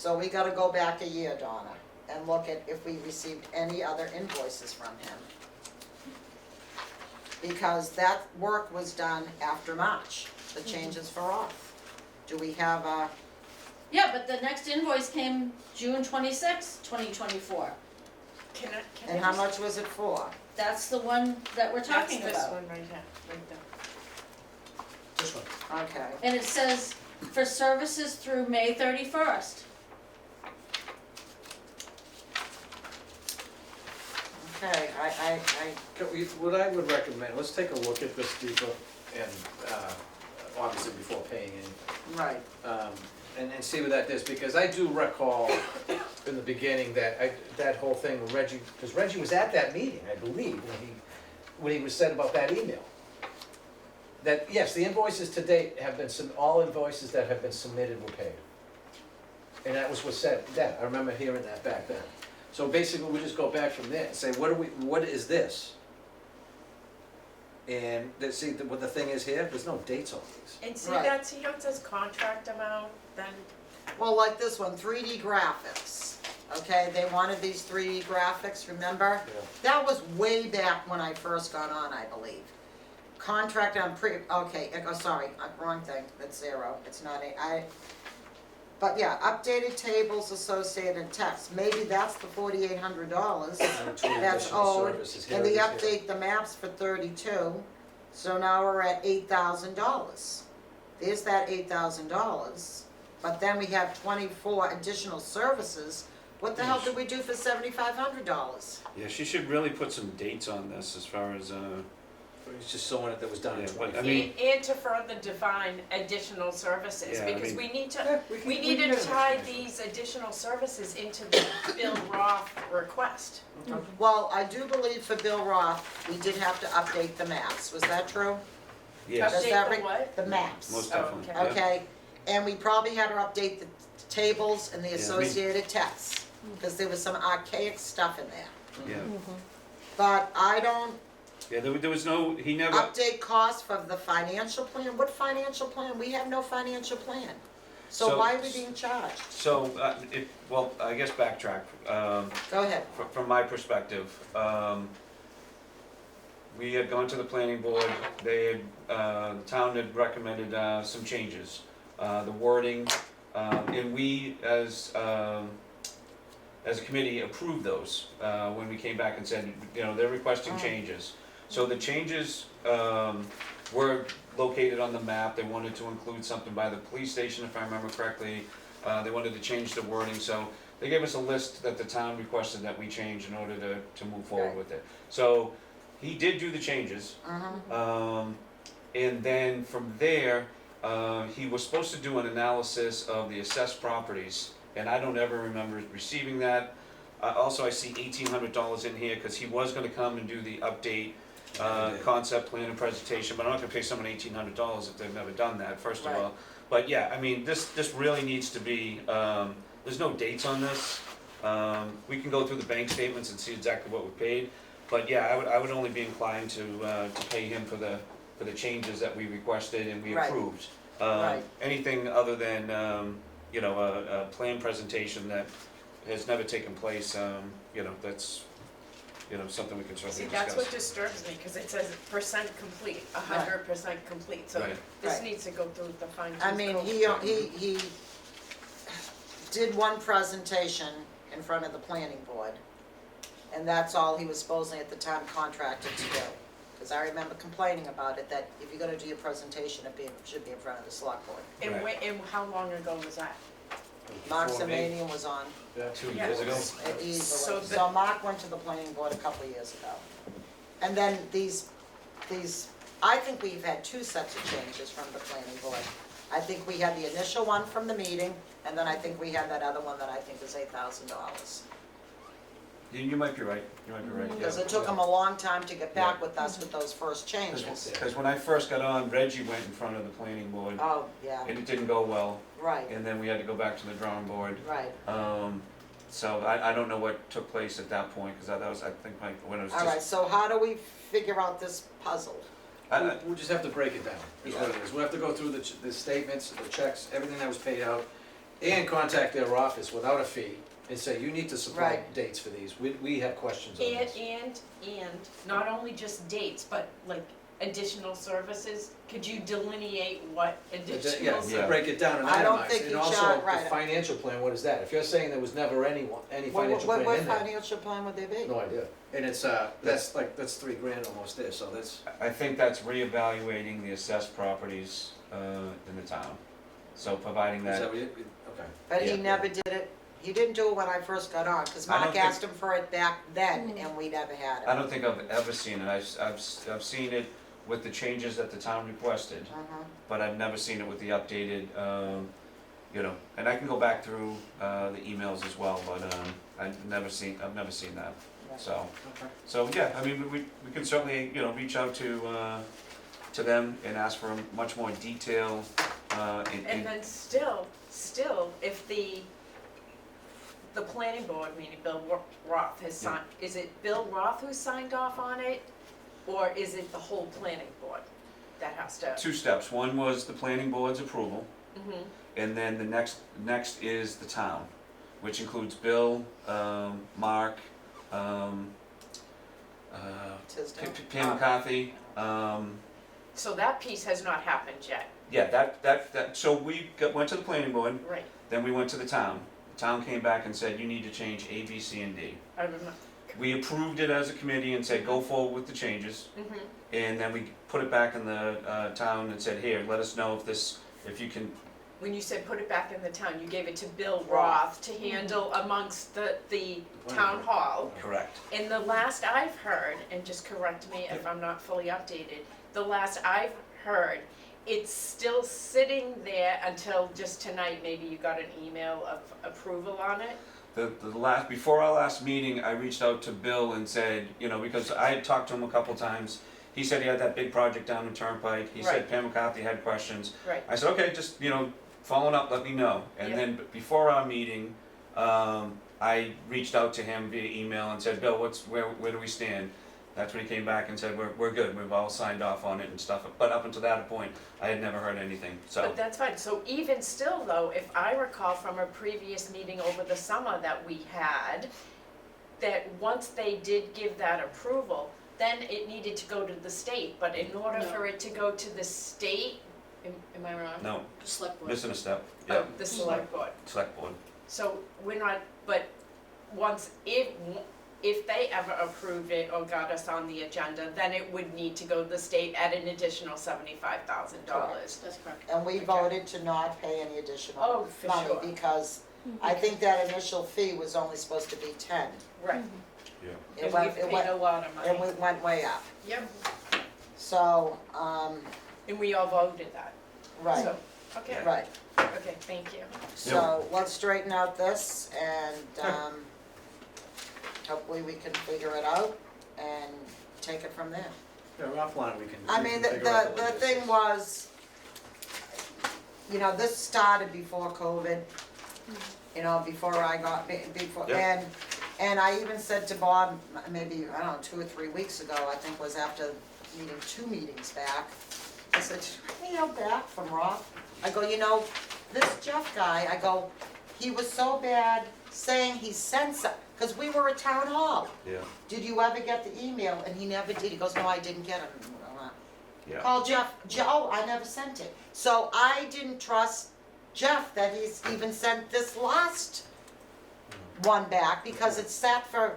So we gotta go back a year, Donna, and look at if we received any other invoices from him. Because that work was done after March, the changes for off. Do we have a, Yeah, but the next invoice came June 26, 2024. Can I and how just- much was it for? That's the one that we're talking That's this about. one right here, right there. This one. Okay, And it says for services through May 31st. okay, What I would recommend, let's take a look at this deeper and, obviously before paying any. right, And see what that is, because I do recall in the beginning that whole thing with Reggie, because Reggie was at that meeting, I believe, when he was said about that email. That, yes, the invoices to date have been, all invoices that have been submitted were paid. And that was what said then, I remember hearing that back then. So basically, we just go back from there and say, what is this? And, see, what the thing is here, there's no dates on these. And see Right. see how it says contract amount, then, well, like this one, 3D graphics, okay, they wanted these 3D graphics, remember? Yeah. That was way back when I first got on, I believe. Contract on sorry, wrong thing, that's 0, it's not but yeah, updated tables, associated text, maybe that's the $4,800 that's Additional owed. services. Here And it the is here. update the maps for 32, so now we're at $8,000. There's that $8,000, but then we have 24 additional services. What the hell did we do for $7,500? Yeah, she should really put some dates on this as far as, It's just showing it that was done in Yeah, twenty. I mean- and to further define additional services, Yeah, I because mean- we need to, we need to tie these additional services into the Bill Roth request. Well, I do believe for Bill Roth, we did have to update the maps, was that true? yes, Does Update that the re- what? The maps. most Oh, definitely, okay. yeah. Okay, and we probably had to update the tables and the Yeah, I mean- associated texts, because there was some archaic stuff in there. Yeah, But I don't yeah, there was no, he never, update costs for the financial plan, what financial plan? We have no financial plan. So So- why are we being charged? so, well, I guess backtrack, Go ahead. from my perspective, we had gone to the planning board, they had, the town had recommended, some changes. The wording, and we as a committee approved those, when we came back and said, they're requesting changes. So the changes, were located on the map, they wanted to include something by the police station, if I remember correctly. They wanted to change the wording, so they gave us a list that the town requested that we change in order to move forward Right. with it. So, he did do the changes, and then from there, he was supposed to do an analysis of the assessed properties, and I don't ever remember receiving that. Also, I see $1,800 in here, cause he was gonna come and do the update, concept plan and presentation, but I'm not gonna pay someone $1,800 if they've never done that, first of Right. all. But yeah, I mean, this really needs to be, there's no dates on this. We can go through the bank statements and see exactly what we paid, but yeah, I would only be inclined to pay him for the changes that we requested and we Right. approved. Right. Anything other than, a plan presentation that has never taken place, that's, something we can See, certainly that's what discuss. disturbs me, because it says percent complete, 100% complete, so Right. this Right. needs to go through the fine tooth I mean, comb. he did one presentation in front of the planning board, and that's all he was supposedly at the time contracted to do. Because I remember complaining about it, that if you're gonna do your presentation, it should be in front of the select board. And Right. and how long ago was that? Mark Before me. Semanian was on 2 Yeah. years ago. easily, So so Mark went to the planning board a couple of years ago. And then these, I think we've had 2 sets of changes from the planning board. I think we had the initial one from the meeting, and then I think we had that other one that I think is $8,000. You might be right, yeah. Because it took them a long time to get back with us with those first changes. Because when I first got on, Reggie went in front of the planning board, Oh, yeah, and it didn't go well, right, and then we had to go back to the drawing board. right. So I don't know what took place at that point, because that was, I think, when it was All right, just. so how do we figure out this puzzle? We'll just have to break it down, is what it is. We'll have to go through the statements, the checks, everything that was paid out, And contact their office without a fee and say, you need to supply Right. dates for these, we have questions on this. And not only just dates, but like additional services, could you delineate what additional Yeah, services? Yeah. break it down and I don't itemize, think and you also shall- the right. financial plan, what is that? If you're saying there was never any financial plan What in there, financial plan would they be? no idea. And it's, that's $3,000 almost there, so that's, I think that's reevaluating the assessed properties in the town. So providing is that, that what you, okay. But he Yeah. never did it, he didn't do it when I first got on, cause I don't Mark think- asked him for it back then, and we never had it. I don't think I've ever seen it. I've seen it with the changes that the town requested, Mhm. but I've never seen it with the updated, you know, and I can go back through the emails as well, but I've never seen that, Right. so. Okay. So, yeah, I mean, we can certainly, you know, reach out to them and ask for a much more detail, And then still, if the planning board, meaning Bill Roth has signed, is it Bill Roth who signed off on it? Or is it the whole planning board that has to? two steps. One was the planning board's approval, Mhm. and then the next is the town, which includes Bill, Mark, Tisdale. Pam McCarthy, So that piece has not happened yet. yeah, that, so we went to the planning board, Right. then we went to the town. The town came back and said, you need to change A, B, C, and D. I remember. We approved it as a committee and said, go forward with the changes, Mhm. and then we put it back in the town and said, here, let us know if you can, When you said put it back in the town, you gave it to Bill Roth to handle amongst the town hall. correct. And the last I've heard, and just correct me if I'm not fully updated, the last I've heard, it's still sitting there until just tonight, maybe you got an email of approval on it? Before our last meeting, I reached out to Bill and said, you know, because I had talked to him a couple times. He said he had that big project down in Turnpike. He said Right. Pam McCarthy had questions. Right. I said, okay, just, you know, following up, let me know. And Yeah. then before our meeting, I reached out to him via email and said, Bill, where do we stand? That's when he came back and said, we're good, we've all signed off on it and stuff. But up until that point, I had never heard anything, so. But that's fine, so even still though, if I recall from a previous meeting over the summer that we had, that once they did give that approval, then it needed to go to the state, but in order No. for it to go to the state, am I wrong? No, Select board. missing a step, Oh, yeah, the select board. select board. So we're not, but once, if they ever approved it or got us on the agenda, then it would need to go to the state at an additional $75,000. That's correct. And we Okay. voted to not pay any additional Oh, for money sure, because I think that initial fee was only supposed to be 10. right, Yeah. It and went, we've it paid a went, lot of and money. we went way up. Yep, So, and we all voted that, right, so, okay, right. okay, thank you. So let's straighten out this and hopefully we can figure it out and take it from there. Yeah, offline we can. I we mean, can figure out the logistics. thing was, you know, this started before COVID, you know, before I got, before, Yeah. and I even said to Bob, maybe, I don't know, 2 or 3 weeks ago, I think was after meeting 2 meetings back, I said, "Hey, you back from Roth?" I go, you know, this Jeff guy, I go, he was so bad saying he sent some, because we were at town hall. Yeah, Did you ever get the email? And he never did. He goes, no, I didn't get it. yeah. Call Jeff. Joe, I never sent it. So I didn't trust Jeff that he's even sent this last one back because it sat for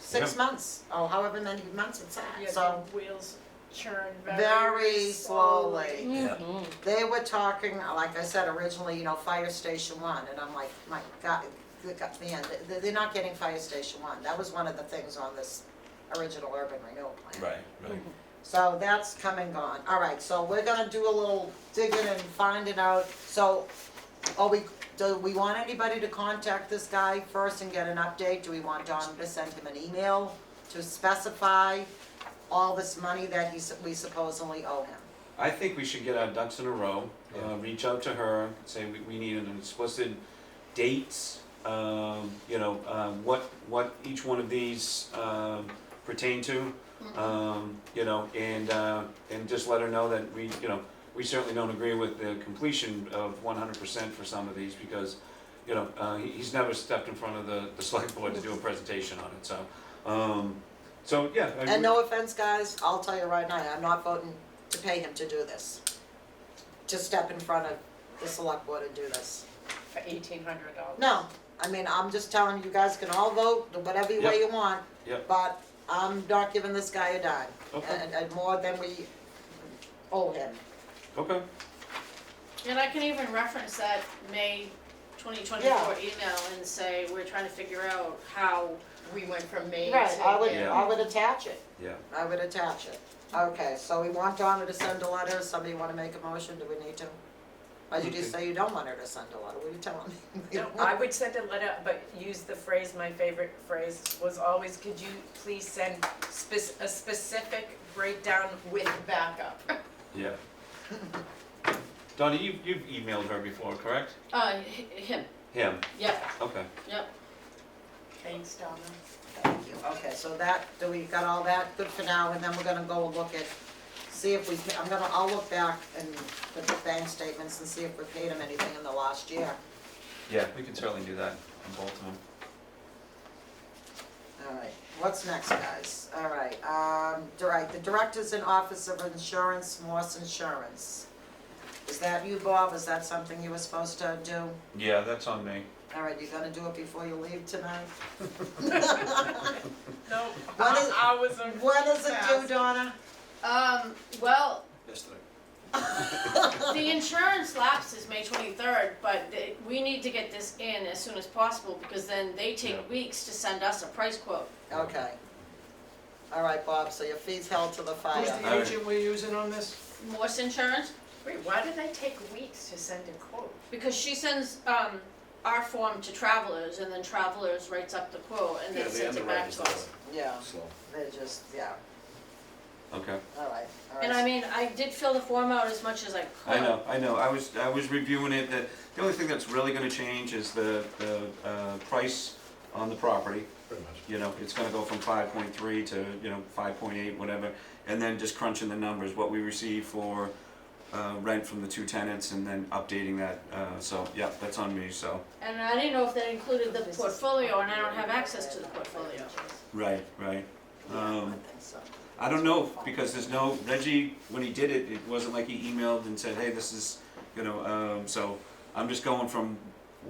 6 months, or however many months it sat. Yeah, So the wheels churn very slowly. Yeah. Mhm. They were talking, like I said originally, you know, Fire Station 1, and I'm like, my God, man, they're not getting Fire Station 1. That was one of the things on this original urban renewal plan. Right, right. So that's come and gone. All right, so we're gonna do a little digging and finding out. So, do we want anybody to contact this guy first and get an update? Do we want Don to send him an email to specify all this money that we supposedly owe him? I think we should get our ducks in a row, reach out to her, say we need an explicit dates, you know, what each one of these pertain to, you know, and just let her know that we, you know, we certainly don't agree with the completion of 100% for some of these because, you know, he's never stepped in front of the select board to do a presentation on it, so yeah. And no offense, guys, I'll tell you right now, I'm not voting to pay him to do this. To step in front of the select board and do this. For $1,800. No, I mean, I'm just telling you, you guys can all vote whatever way you want. Yep. But I'm not giving this guy a dime, Okay, and more than we owe him. okay, And I can even reference that May 2024 email and say, we're trying to figure out how, We went from May to. Right, Yeah. I would attach it, yeah. I would attach it. Okay, so we want Donna to send a letter, somebody wanna make a motion, do we need to? Or you just say you don't want her to send a letter, what are you telling me? No, I would send a letter, but use the phrase, my favorite phrase was always, could you please send a specific breakdown with backup? Yeah. Donna, you've emailed her before, correct? him, Him, yep, okay. yep. Thanks, Donna. Thank you, okay, so that, we got all that good for now, and then we're gonna go look at, see if we, I'll look back and look at bank statements and see if we paid them anything in the last year. Yeah, we can certainly do that on both of them. All right, what's next, guys? All right, the Directors in Office of Insurance, Morse Insurance. Is that you, Bob? Is that something you were supposed to do? Yeah, that's on me. All right, you gonna do it before you leave tonight? No, When is- hours are. When is it due, Donna? Well, Yesterday. the insurance lapses May 23rd, but we need to get this in as soon as possible because then they take Yeah. weeks to send us a price quote. Okay. All right, Bob, so your fee's held to the fire. Who's the agent we're using on this? Morse Insurance, Wait, why did they take weeks to send a quote? because she sends our form to Travelers and then Travelers writes up the quote and then sends it back to us. Yeah, So, they just, yeah, Okay. all right, all right. And I mean, I did fill the form out as much as I could. I know, I was reviewing it, the only thing that's really gonna change is the price on the property. pretty much. You know, it's gonna go from 5.3 to, 5.8, whatever, and then just crunching the numbers, what we receive for rent from the two tenants, and then updating that, so, yeah, that's on me, so. And I didn't know if that included the portfolio, and I don't have access to the portfolio. Right, right. I think so. I don't know, because there's no, Reggie, when he did it, it wasn't like he emailed and said, hey, this is, so I'm just going from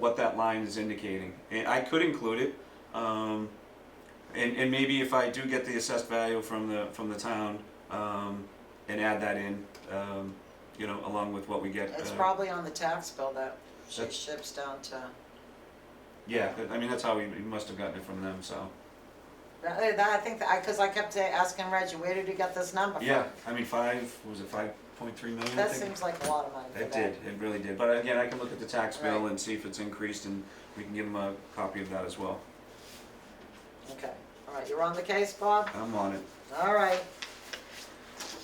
what that line is indicating. And I could include it, and maybe if I do get the assessed value from the town, and add that in, along with what we get. It's probably on the tax bill that she That's- ships down to. Yeah, I mean, that's how he must have gotten it from them, so. I think, because I kept asking Reggie, where did you get this number from? Yeah, I mean, 5.3 million, I That think? seems like a lot of money for It that. did, it really did. But again, I can look at the tax bill Right. and see if it's increased, and we can give them a copy of that as well. Okay, all right, you're on the case, Bob? I'm on it. All right.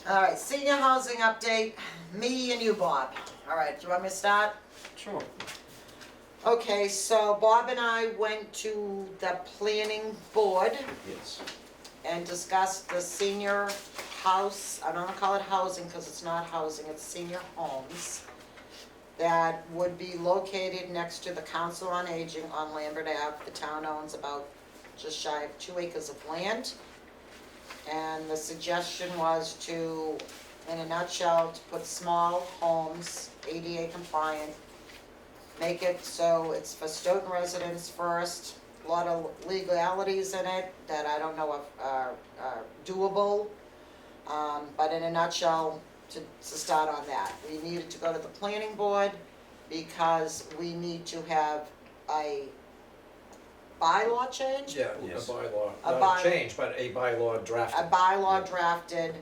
All right, senior housing update, me and you, Bob. All right, do you want me to start? Sure. Okay, so Bob and I went to the planning board Yes. and discussed the senior house, I don't wanna call it housing, because it's not housing, it's senior homes, that would be located next to the Council on Aging on Lambert Ave. The town owns about just shy of 2 acres of land. And the suggestion was to, in a nutshell, to put small homes, ADA compliant, make it so it's for Stoughton residents first, a lot of legalities in it that I don't know if are doable. But in a nutshell, to start on that, we needed to go to the planning board because we need to have a bylaw change? Yeah, Yes. a bylaw, A not by- a change, but a bylaw drafted. A bylaw drafted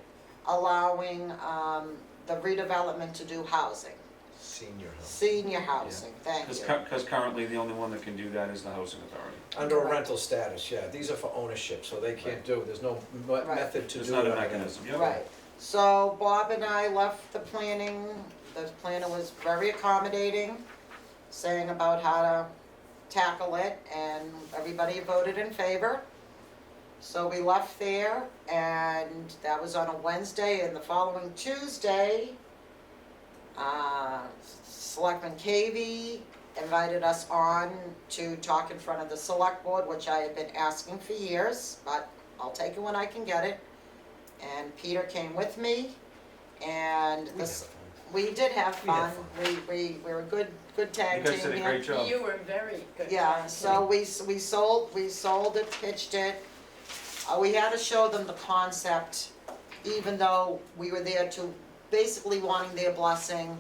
allowing the redevelopment to do housing, Senior house. senior housing, thank you. Because currently, the only one that can do that is the housing authority. Under a Right. rental status, yeah, these are for ownership, so they can't do, there's no Right. method to do it. There's not a other than- mechanism, yep. Right, so Bob and I left the planner was very accommodating, saying about how to tackle it, and everybody voted in favor. So we left there, and that was on a Wednesday, and the following Tuesday, Selectman Cavey invited us on to talk in front of the select board, which I have been asking for years, but I'll take it when I can get it. And Peter came with me, and we did have fun. We were a good tag You team guys did a here. great job. You were very good. Yeah, Karen. so we sold it, pitched it. We had to show them the concept, even though we were there to, basically wanting their blessing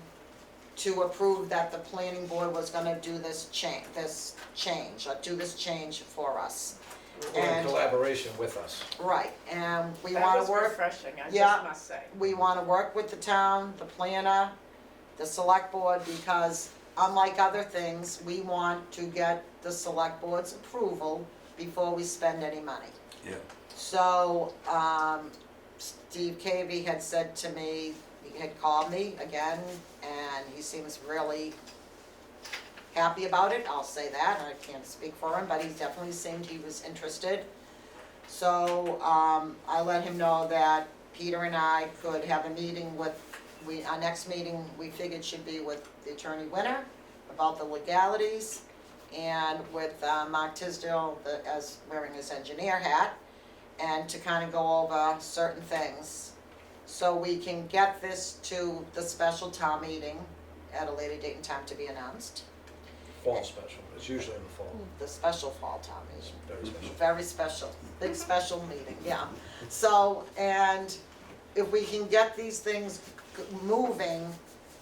to approve that the planning board was gonna do this change, or do this change for us. Or in And- collaboration with us. Right, and we That wanna was work, refreshing, I Yeah. just must say. we wanna work with the town, the planner, the select board, because unlike other things, we want to get the select board's approval before we spend any money. Yeah. So, Steve Cavey had said to me, he had called me again, and he seems really happy about it, I'll say that, I can't speak for him, but he definitely seemed he was interested. So, I let him know that Peter and I could have a meeting with, our next meeting, we figured should be with the Attorney Winter about the legalities, and with Mark Tisdale, as wearing his engineer hat, and to kind of go over certain things. So we can get this to the special town meeting at a later date and time to be announced, Fall special, it's usually in the fall. the special fall town It's meeting. very special. Very special, big special meeting, yeah. So, and if we can get these things moving,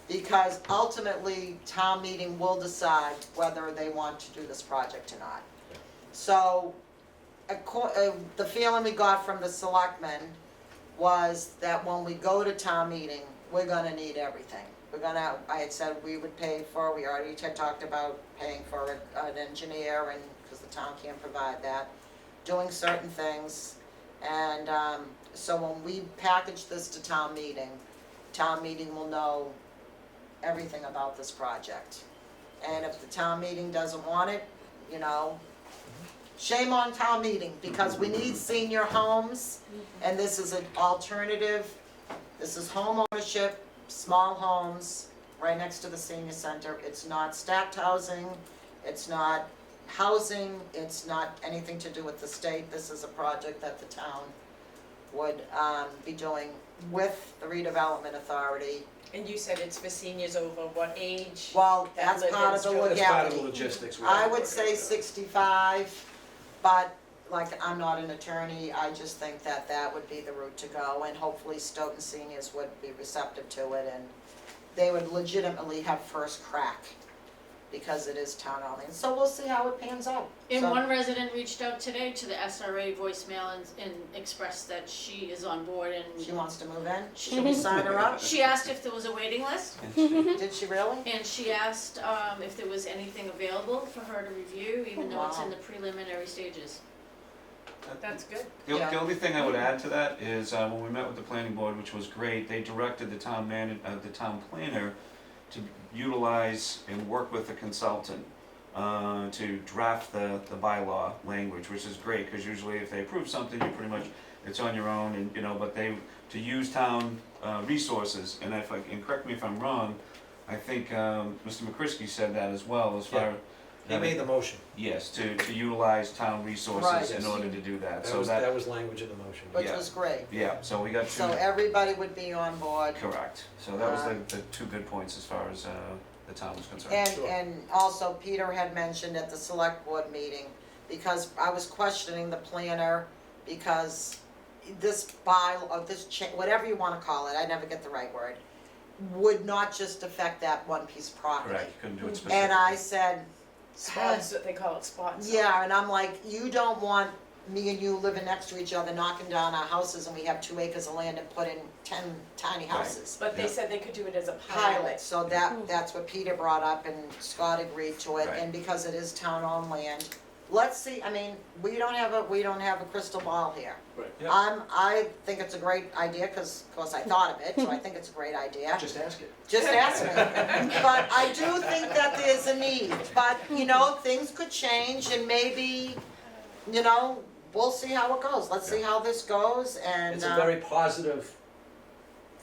because ultimately, town meeting will decide whether they want to do this project or not. So, the feeling we got from the selectmen was that when we go to town meeting, we're gonna need everything. I had said we would pay for, we already had talked about paying for an engineer, and, because the town can't provide that, doing certain things. And, so when we package this to town meeting will know everything about this project. And if the town meeting doesn't want it, you know, shame on town meeting, because we need senior homes, and this is an alternative. This is home ownership, small homes, right next to the senior center. It's not stacked housing, it's not housing, it's not anything to do with the state. This is a project that the town would be doing with the redevelopment authority. And you said it's for seniors over what age? Well, That that's part of the live in That's part of the legality. logistics. I would say 65, but like, I'm not an attorney, I just think that that would be the route to go, and hopefully Stoughton seniors would be receptive to it, and they would legitimately have first crack, because it is town only. So we'll see how it pans out. And So- one resident reached out today to the SRA voicemail and expressed that she is on board She and wants to move in? Should we sign her up? she asked if there was a waiting list, Did she really? and she asked if there was anything available for her to review, even though it's in the preliminary stages. That's good. The only thing I would add to that is, when we met with the planning board, which was great, they directed the town planner to utilize and work with a consultant to draft the bylaw language, which is great, because usually if they approve something, you pretty much, it's on your own, and, you know, but to use town resources, and and correct me if I'm wrong, I think Mr. McCrisky said that as well, as far. He made the motion. Yes, to utilize town resources Right. in order to do that, That so was, that was language in the motion. Which Yeah. was great. yeah, so we got two. So everybody would be on board. Correct, so that was the two good points as far as the town was concerned. And, Sure. and also Peter had mentioned at the select board meeting, because I was questioning the planner, because this whatever you wanna call it, I never get the right word, would not just affect that one piece of property. Correct, you couldn't do it specifically. And I said, Spots, they call it spots. yeah, and I'm like, you don't want me and you living next to each other, knocking down our houses, and we have 2 acres of land and put in 10 tiny houses. But they Yeah. said they could do it as a Pilot, pilot. so that's what Peter brought up, and Scott agreed to it, Right. and because it is town-owned land, let's see, I mean, we don't have a crystal ball here. Right. I think it's a great idea, cause of course I thought of it, so I think it's a great idea. Just ask it. Just ask me. But I do think that there's a need, but, you know, things could change, and maybe, you know, we'll see how it goes. Let's see how this goes, and, It's a very positive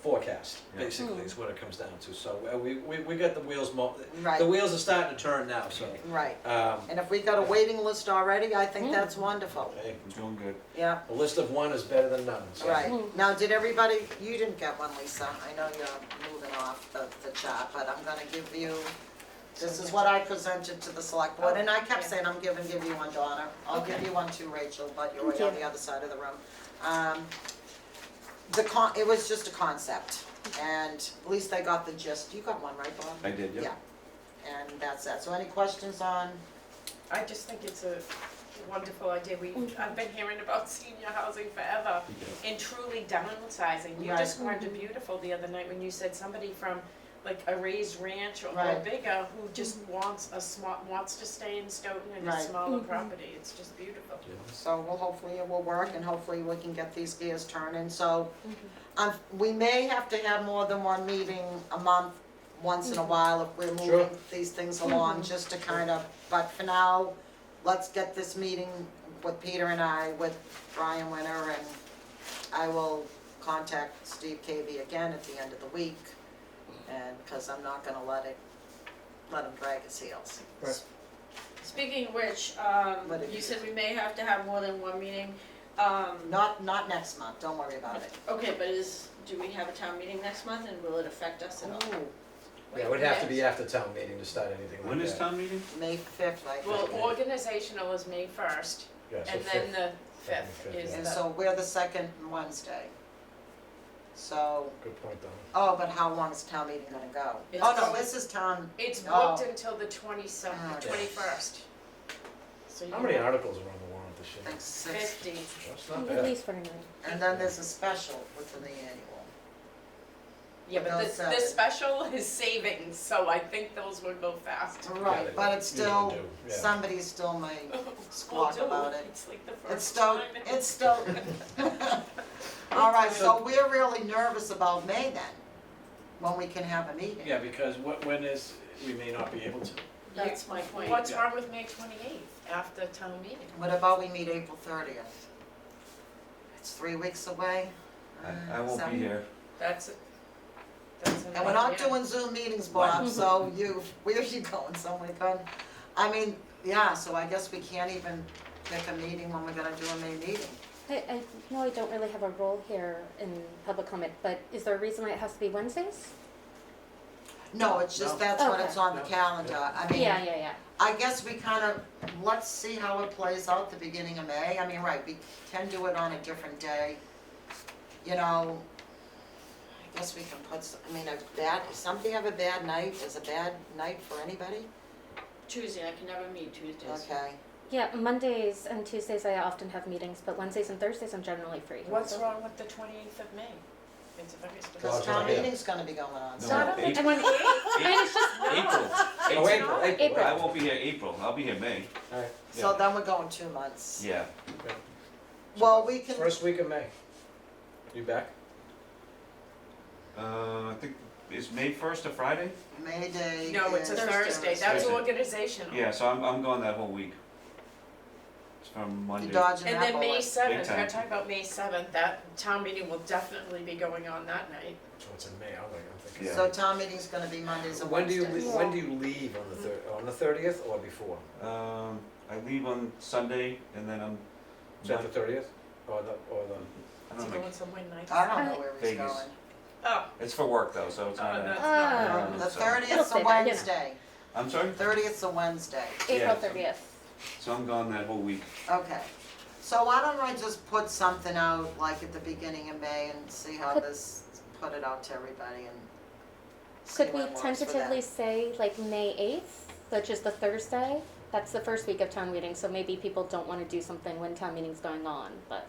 forecast, Yeah. basically, is what it comes down to. So we got the wheels, the Right, wheels are starting to turn now, so. right. Um, And if we got a waiting list already, I think that's wonderful. hey, I'm doing good. Yeah, a list of one is better than none, so. right. Now, did everybody, you didn't get one, Lisa. I know you're moving off the chart, but I'm gonna give you, this is what I presented to the select board. And I kept saying, I'm give you one, Donna. I'll give you one too, Rachel, but you're Thank way on you. the other side of the room. It was just a concept, and at least I got the gist. You got one, right, Bob? I did, yep. Yeah. And that's that. So any questions on, I just think it's a wonderful idea. I've been hearing about senior housing forever and truly downsizing. You Right. described it beautiful the other night when you said somebody from like a raised ranch or Right. bigger who just wants to stay in Stoughton in a Right. smaller property. It's just beautiful. So hopefully it will work and hopefully we can get these gears turning. So we may have to have more than one meeting a month, once in a while, if we're Sure. moving these things along, just to kind of, but for now, let's get this meeting with Peter and I, with Brian Winter, and I will contact Steve Cavey again at the end of the week. And, because I'm not gonna let him drag his heels. Right. Speaking of which, What did you you said we may have to have more than one meeting. Not next month, don't worry about it. Okay, but do we have a town meeting next month and will it affect us at all? Ooh, Yeah, it would have to be after town meeting to start anything like that. When is town meeting? May 5th, I Well, think. organizational is May 1st, Yeah, so and then the 5th Fifth, is yeah. And the. so we're the second Wednesday. So, Good point, Donna. oh, but how long is town meeting gonna go? It's Oh, no, going- this is town, It's Oh. booked until the 21st. So How you many won't- articles are on the warrant this I year? think 6. 50. That's not At bad. least for now. And then there's a special within the annual. Yeah, but Those, this special is savings, so I think those will go fast. Right, but it's still, Usually do, yeah. somebody still may squawk We'll do. about it. It's like the It's first still, time. it's still. All right, so we're really nervous about May then, when we can have a meeting. Yeah, because when is, we may not be able to. That's my point. What's Yeah. wrong with May 28th, after town meeting? What about we meet April 30th? It's 3 weeks away. I won't be here. That's an And we're not idea. doing Zoom meetings, Bob, so where are you going, somewhere good? I mean, yeah, so I guess we can't even pick a meeting when we're gonna do a May meeting. I know I don't really have a role here in public comment, but is there a reason why it has to be Wednesdays? No, it's just No. that's what Okay. it's on the No. calendar. I mean, Yeah. I guess we kind of, let's see how it plays out the beginning of May. I mean, right, we can do it on a different day. You know, I guess we can put, I mean, does somebody have a bad night? Is a bad night for anybody? Tuesday, I can never meet Tuesdays. Okay. Yeah, Mondays and Tuesdays I often have meetings, but Wednesdays and Thursdays I'm generally free. What's So- wrong with the 28th of May? It's very Because specific. Well, town yeah. meeting's gonna be going on. No, so- Not on the April. 28th? I mean, it's just, April. Oh, April, April. I won't be here April, I'll be here May. Alright. So then we're going 2 months. Yeah. Well, we can, First week of May. You back? I think, is May 1st a Friday? May Day No, it's a is Thursday, that's Thursday. organizational. Yeah, so I'm gone that whole week. It's from You Monday. dodging And that then May bullet. 7th, we're time. gonna talk about May 7th, that town meeting will definitely be going on that night. So it's in May, I'm thinking. Yeah. So town meeting's gonna be Mondays and When do you, Wednesdays. when do you leave on the 30th or before? I leave on Sunday and then I'm, Is that the 30th? Or the, I Is don't he know, going somewhere nice? I don't know where he's Vegas. going. Oh, it's for work though, so it's oh, not that's a, not. The So- 30th's It'll a stay there, you know. Wednesday. I'm sorry? 30th's a Wednesday. April Yeah. 30th. So I'm gone that whole week. Okay. So why don't I just put something out like at the beginning of May and see how Could- this, put it out to everybody and see Could we what works for them. tentatively say like May 8th, which is the Thursday? That's the first week of town meeting, so maybe people don't want to do something when town meeting's going on, but.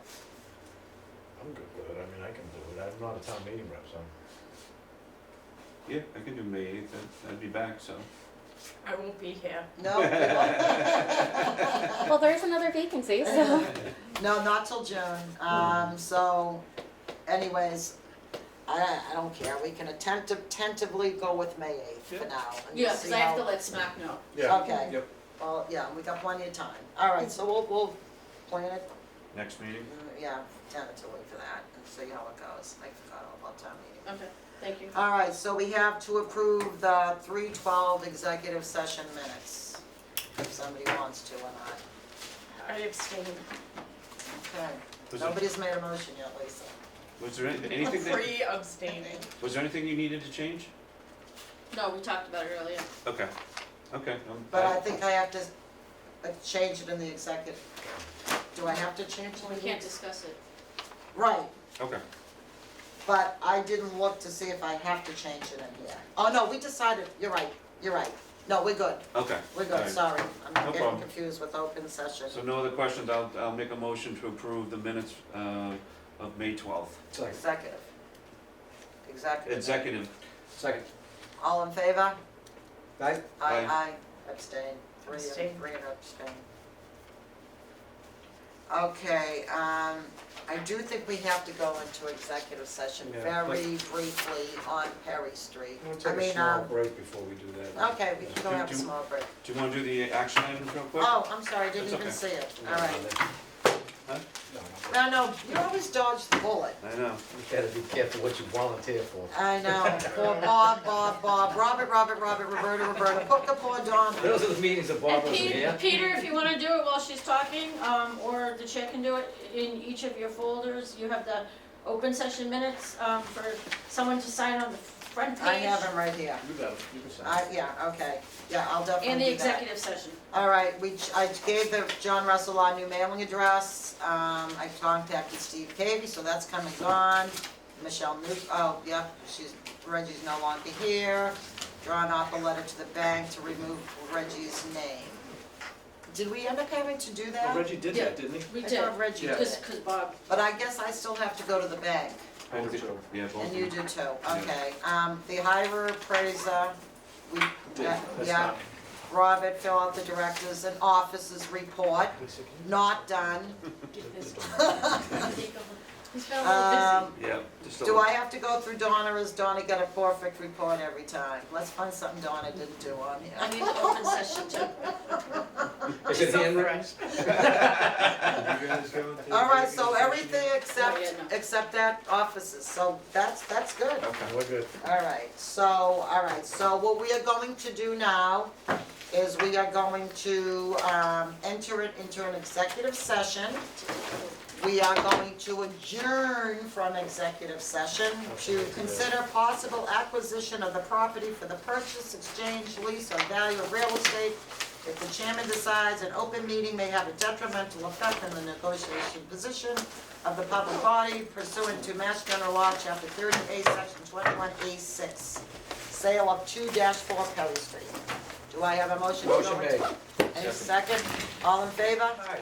I'm good with it, I mean, I can do it, I'm not a town meeting rep, so. Yeah, I can do May 8th, I'd be back, so. I won't be here. No? Well, there is another vacancy, so. No, not till June. So anyways, I don't care. We can tentatively go with May 8th for now. and Yeah, just because see I have how- to let Smack know. Okay. Yep. Well, yeah, we got plenty of time. All right, so we'll plan it next meeting. Yeah, tentatively for that, and see how it goes. I forgot all about town meeting. Okay, thank you. All right, so we have to approve the 3:12 executive session minutes, if somebody wants to or not. I abstain. Okay, Was it- nobody's made a motion yet, Lisa. Was there anything that, Free abstaining. was there anything you needed to change? No, we talked about it earlier. Okay, okay. But I think I have to change it in the executive. Do I have to change it? We can't discuss it. Right, Okay, but I didn't look to see if I have to change it in here. Oh, no, we decided, you're right. No, we're good, okay. we're All good, right. sorry. I'm No getting problem. confused with open session. So no other questions, I'll make a motion to approve the minutes of May 12th. Second. Executive. Executive, Second. All in favor? Aye? Aye. Abstain. Abstain. Three and abstain. Okay, I do think we have to go into executive session Yeah, very briefly on Perry Street. We'll I take a mean, small break before we do that. okay, we can go have a Do- small break. do you wanna do the action items real quick? Oh, I'm sorry, didn't That's even okay. see it. No, All right. Huh? No, you always dodge the bullet. I know. You gotta be careful what you volunteer for. I know. Poor Bob, Robert, Roberta, poor Donna. Those are the meetings that Bob And wasn't here. Peter, if you wanna do it while she's talking, or the chair can do it, in each of your folders, you have the open session minutes, for someone to sign on the front page. I have him right here. You got it, you can sign. Yeah, okay. Yeah, I'll definitely And the do that. executive session. All right, I gave the John Russell our new mailing address. I contacted Steve Cavey, so that's come and gone. Michelle Reggie's no longer here. Drawn up a letter to the bank to remove Reggie's name. Did we end up having to do that? Reggie did Yeah. that, didn't he? We I did, thought Reggie did cause, it. 'cause Bob, But I guess I still have to go to the bank, I think- Yeah, both and of you them. do too, okay. The hirer appraiser, we, That's yeah, not- Robert, fill out the directors and officers report, not done. he's been a little busy. Yeah, just a Do little. I have to go through Donna, or has Donna got a perfect report every time? Let's find something Donna didn't do on I here. need the open session too. Is it So handwritten? All right, so everything Not yet, no. except that offices, so that's good. Okay. We're good. All right, so what we are going to do now is we are going to enter it into an executive session. We are going to adjourn from executive session to consider possible acquisition of the property for the purchase, exchange, lease, or value of real estate. If the chairman decides an open meeting may have a detrimental effect on the negotiation position of the public body pursuant to Mass General Law, Chapter 30A, Section 21A6, sale of 2-4 Perry Street. Do I have a motion to go Motion into? made. Any second? All in favor? Aye.